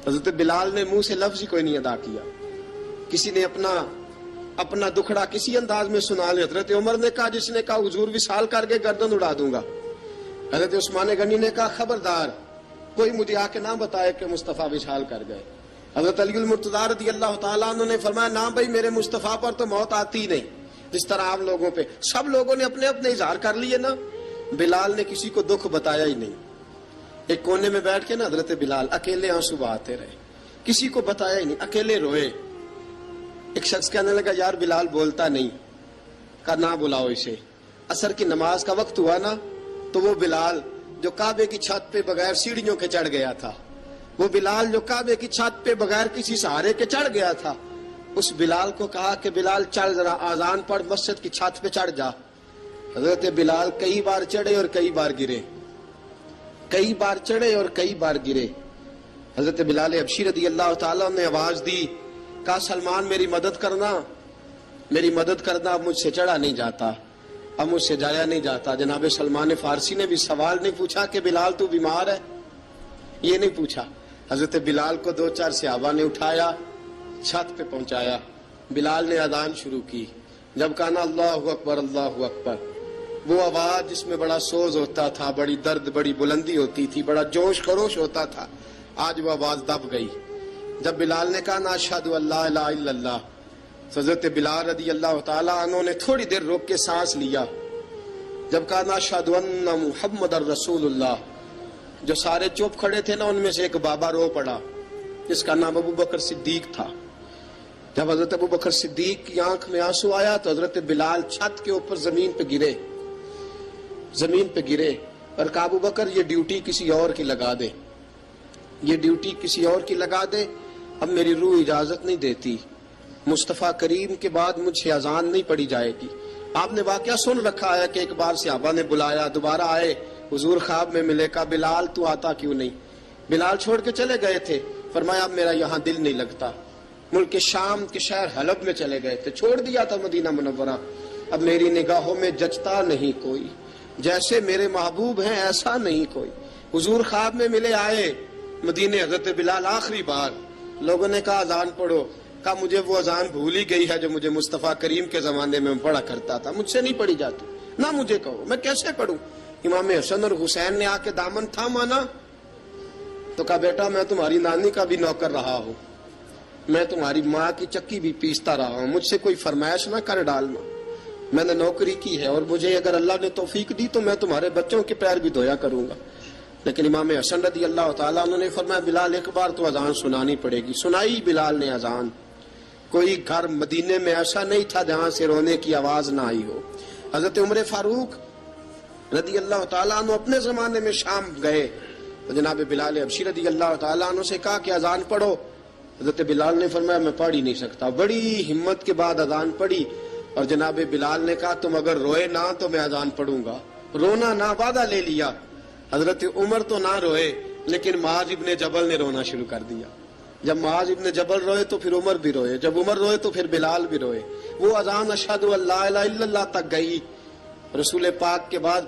حضرت بلال نے منہ سے لفظ ہی کوئی نہیں ادا کیا. کسی نے اپنا دکھڑا کسی انداز میں سنا لیا. حضرت عمر نے کہا, جس نے کہا حضور وصال کر کے گردن اڑا دوں گا. حضرت عثمان غنی نے کہا خبردار کوئی مجھے آ کے نہ بتائے کہ مصطفیٰ وصال کر گئے. حضرت علی المرتضیٰ رضی اللہ تعالیٰ عنہ نے فرمایا نہ بھائی میرے مصطفیٰ پر تو موت آتی ہی نہیں جس طرح آپ لوگوں پہ. سب لوگوں نے اپنے اپنے اظہار کر لیے نا, بلال نے کسی کو دکھ بتایا ہی نہیں. ایک کونے میں بیٹھ کے نا حضرت بلال اکیلے آنسو بہاتے رہے, کسی کو بتایا ہی نہیں, اکیلے روئے. ایک شخص کہنے لگا یار بلال بولتا نہیں. کہا نہ بلاؤ اسے. عصر کی نماز کا وقت ہوا نا تو وہ بلال جو کعبے کی چھت پہ بغیر سیڑھیوں کے چڑھ گیا تھا, وہ بلال جو کعبے کی چھت پہ بغیر کسی سہارے کے چڑھ گیا تھا, اس بلال کو کہا کہ بلال چل ذرا آذان پڑھ مسجد کی چھت پہ چڑھ جا. حضرت بلال کئی بار چڑھے اور کئی بار گرے, کئی بار چڑھے اور کئی بار گرے. حضرت بلال حبشی رضی اللہ تعالیٰ نے آواز دی, کہا سلمان میری مدد کرنا, میری مدد کرنا, اب مجھ سے چڑھا نہیں جاتا, اب مجھ سے جایا نہیں جاتا. جناب سلمان فارسی نے بھی سوال نہیں پوچھا کہ بلال تو بیمار ہے, یہ نہیں پوچھا. حضرت بلال کو 2-4 صحابہ نے اٹھایا, چھت پہ پہنچایا. بلال نے اذان شروع کی. جب کہا نا اللہ اکبر اللہ اکبر, وہ آواز جس میں بڑا سوز ہوتا تھا, بڑی درد, بڑی بلندی ہوتی تھی, بڑا جوش خروش ہوتا تھا, آج وہ آواز دب گئی. جب بلال نے کہا نا اشہد ان لا الہ الا اللہ, حضرت بلال رضی اللہ تعالیٰ عنہ نے تھوڑی دیر روک کے سانس لیا. جب کہا نا اشہد ان محمد الرسول اللہ, جو سارے چپ کھڑے تھے نا ان میں سے ایک بابا رو پڑا جس کا نام ابو بکر صدیق تھا. جب حضرت ابو بکر صدیق کی آنکھ میں آنسو آیا تو حضرت بلال چھت کے اوپر زمین پہ گرے, زمین پہ گرے اور کہا ابو بکر یہ ڈیوٹی کسی اور کی لگا دے, یہ ڈیوٹی کسی اور کی لگا دے, اب میری روح اجازت نہیں دیتی, مصطفیٰ کریم کے بعد مجھ سے اذان نہیں پڑھی جائے گی. آپ نے واقعہ سن رکھا ہے کہ ایک بار صحابہ نے بلایا, دوبارہ آئے, حضور خواب میں ملے, کہا بلال تو آتا کیوں نہیں. بلال چھوڑ کے چلے گئے تھے, فرمایا اب میرا یہاں دل نہیں لگتا. ملک شام کے شہر حلب میں چلے گئے تھے, چھوڑ دیا تھا مدینہ منورہ, اب میری نگاہوں میں جچتا نہیں کوئی, جیسے میرے محبوب ہیں ایسا نہیں کوئی. حضور خواب میں ملے, آئے مدینے, حضرت بلال آخری بار, لوگوں نے کہا اذان پڑھو, کہا مجھے وہ اذان بھول ہی گئی ہے جو مجھے مصطفیٰ کریم کے زمانے میں پڑھا کرتا تھا, مجھ سے نہیں پڑھی جاتی, نہ مجھے کہو میں کیسے پڑھوں. امام حسن اور حسین نے آ کے دامن تھاما نا تو کہا بیٹا میں تمہاری نانی کا بھی نوکر رہا ہوں, میں تمہاری ماں کی چکی بھی پیستا رہا ہوں, مجھ سے کوئی فرمائش نہ کر ڈالنا, میں نے نوکری کی ہے اور مجھے اگر اللہ نے توفیق دی تو میں تمہارے بچوں کے پیر بھی دھویا کروں گا. لیکن امام حسن رضی اللہ تعالیٰ عنہ نے فرمایا بلال ایک بار تو اذان سنانی پڑے گی. سنائی بلال نے اذان. کوئی گھر مدینے میں ایسا نہیں تھا جہاں سے رونے کی آواز نہ آئی ہو. حضرت عمر فاروق رضی اللہ تعالیٰ عنہ اپنے زمانے میں شام گئے تو جناب بلال حبشی رضی اللہ تعالیٰ عنہ سے کہا کہ اذان پڑھو. حضرت بلال نے فرمایا میں پڑھ ہی نہیں سکتا. بڑی ہمت کے بعد اذان پڑھی اور جناب بلال نے کہا تم اگر روئے نہ تو میں اذان پڑھوں گا. رونا نہ, وعدہ لے لیا. حضرت عمر تو نہ روئے لیکن معاذ ابن جبل نے رونا شروع کر دیا. جب معاذ ابن جبل روئے تو پھر عمر بھی روئے, جب عمر روئے تو پھر بلال بھی روئے. وہ اذان اشہد ان لا الہ الا اللہ تک گئی. رسول پاک کے بعد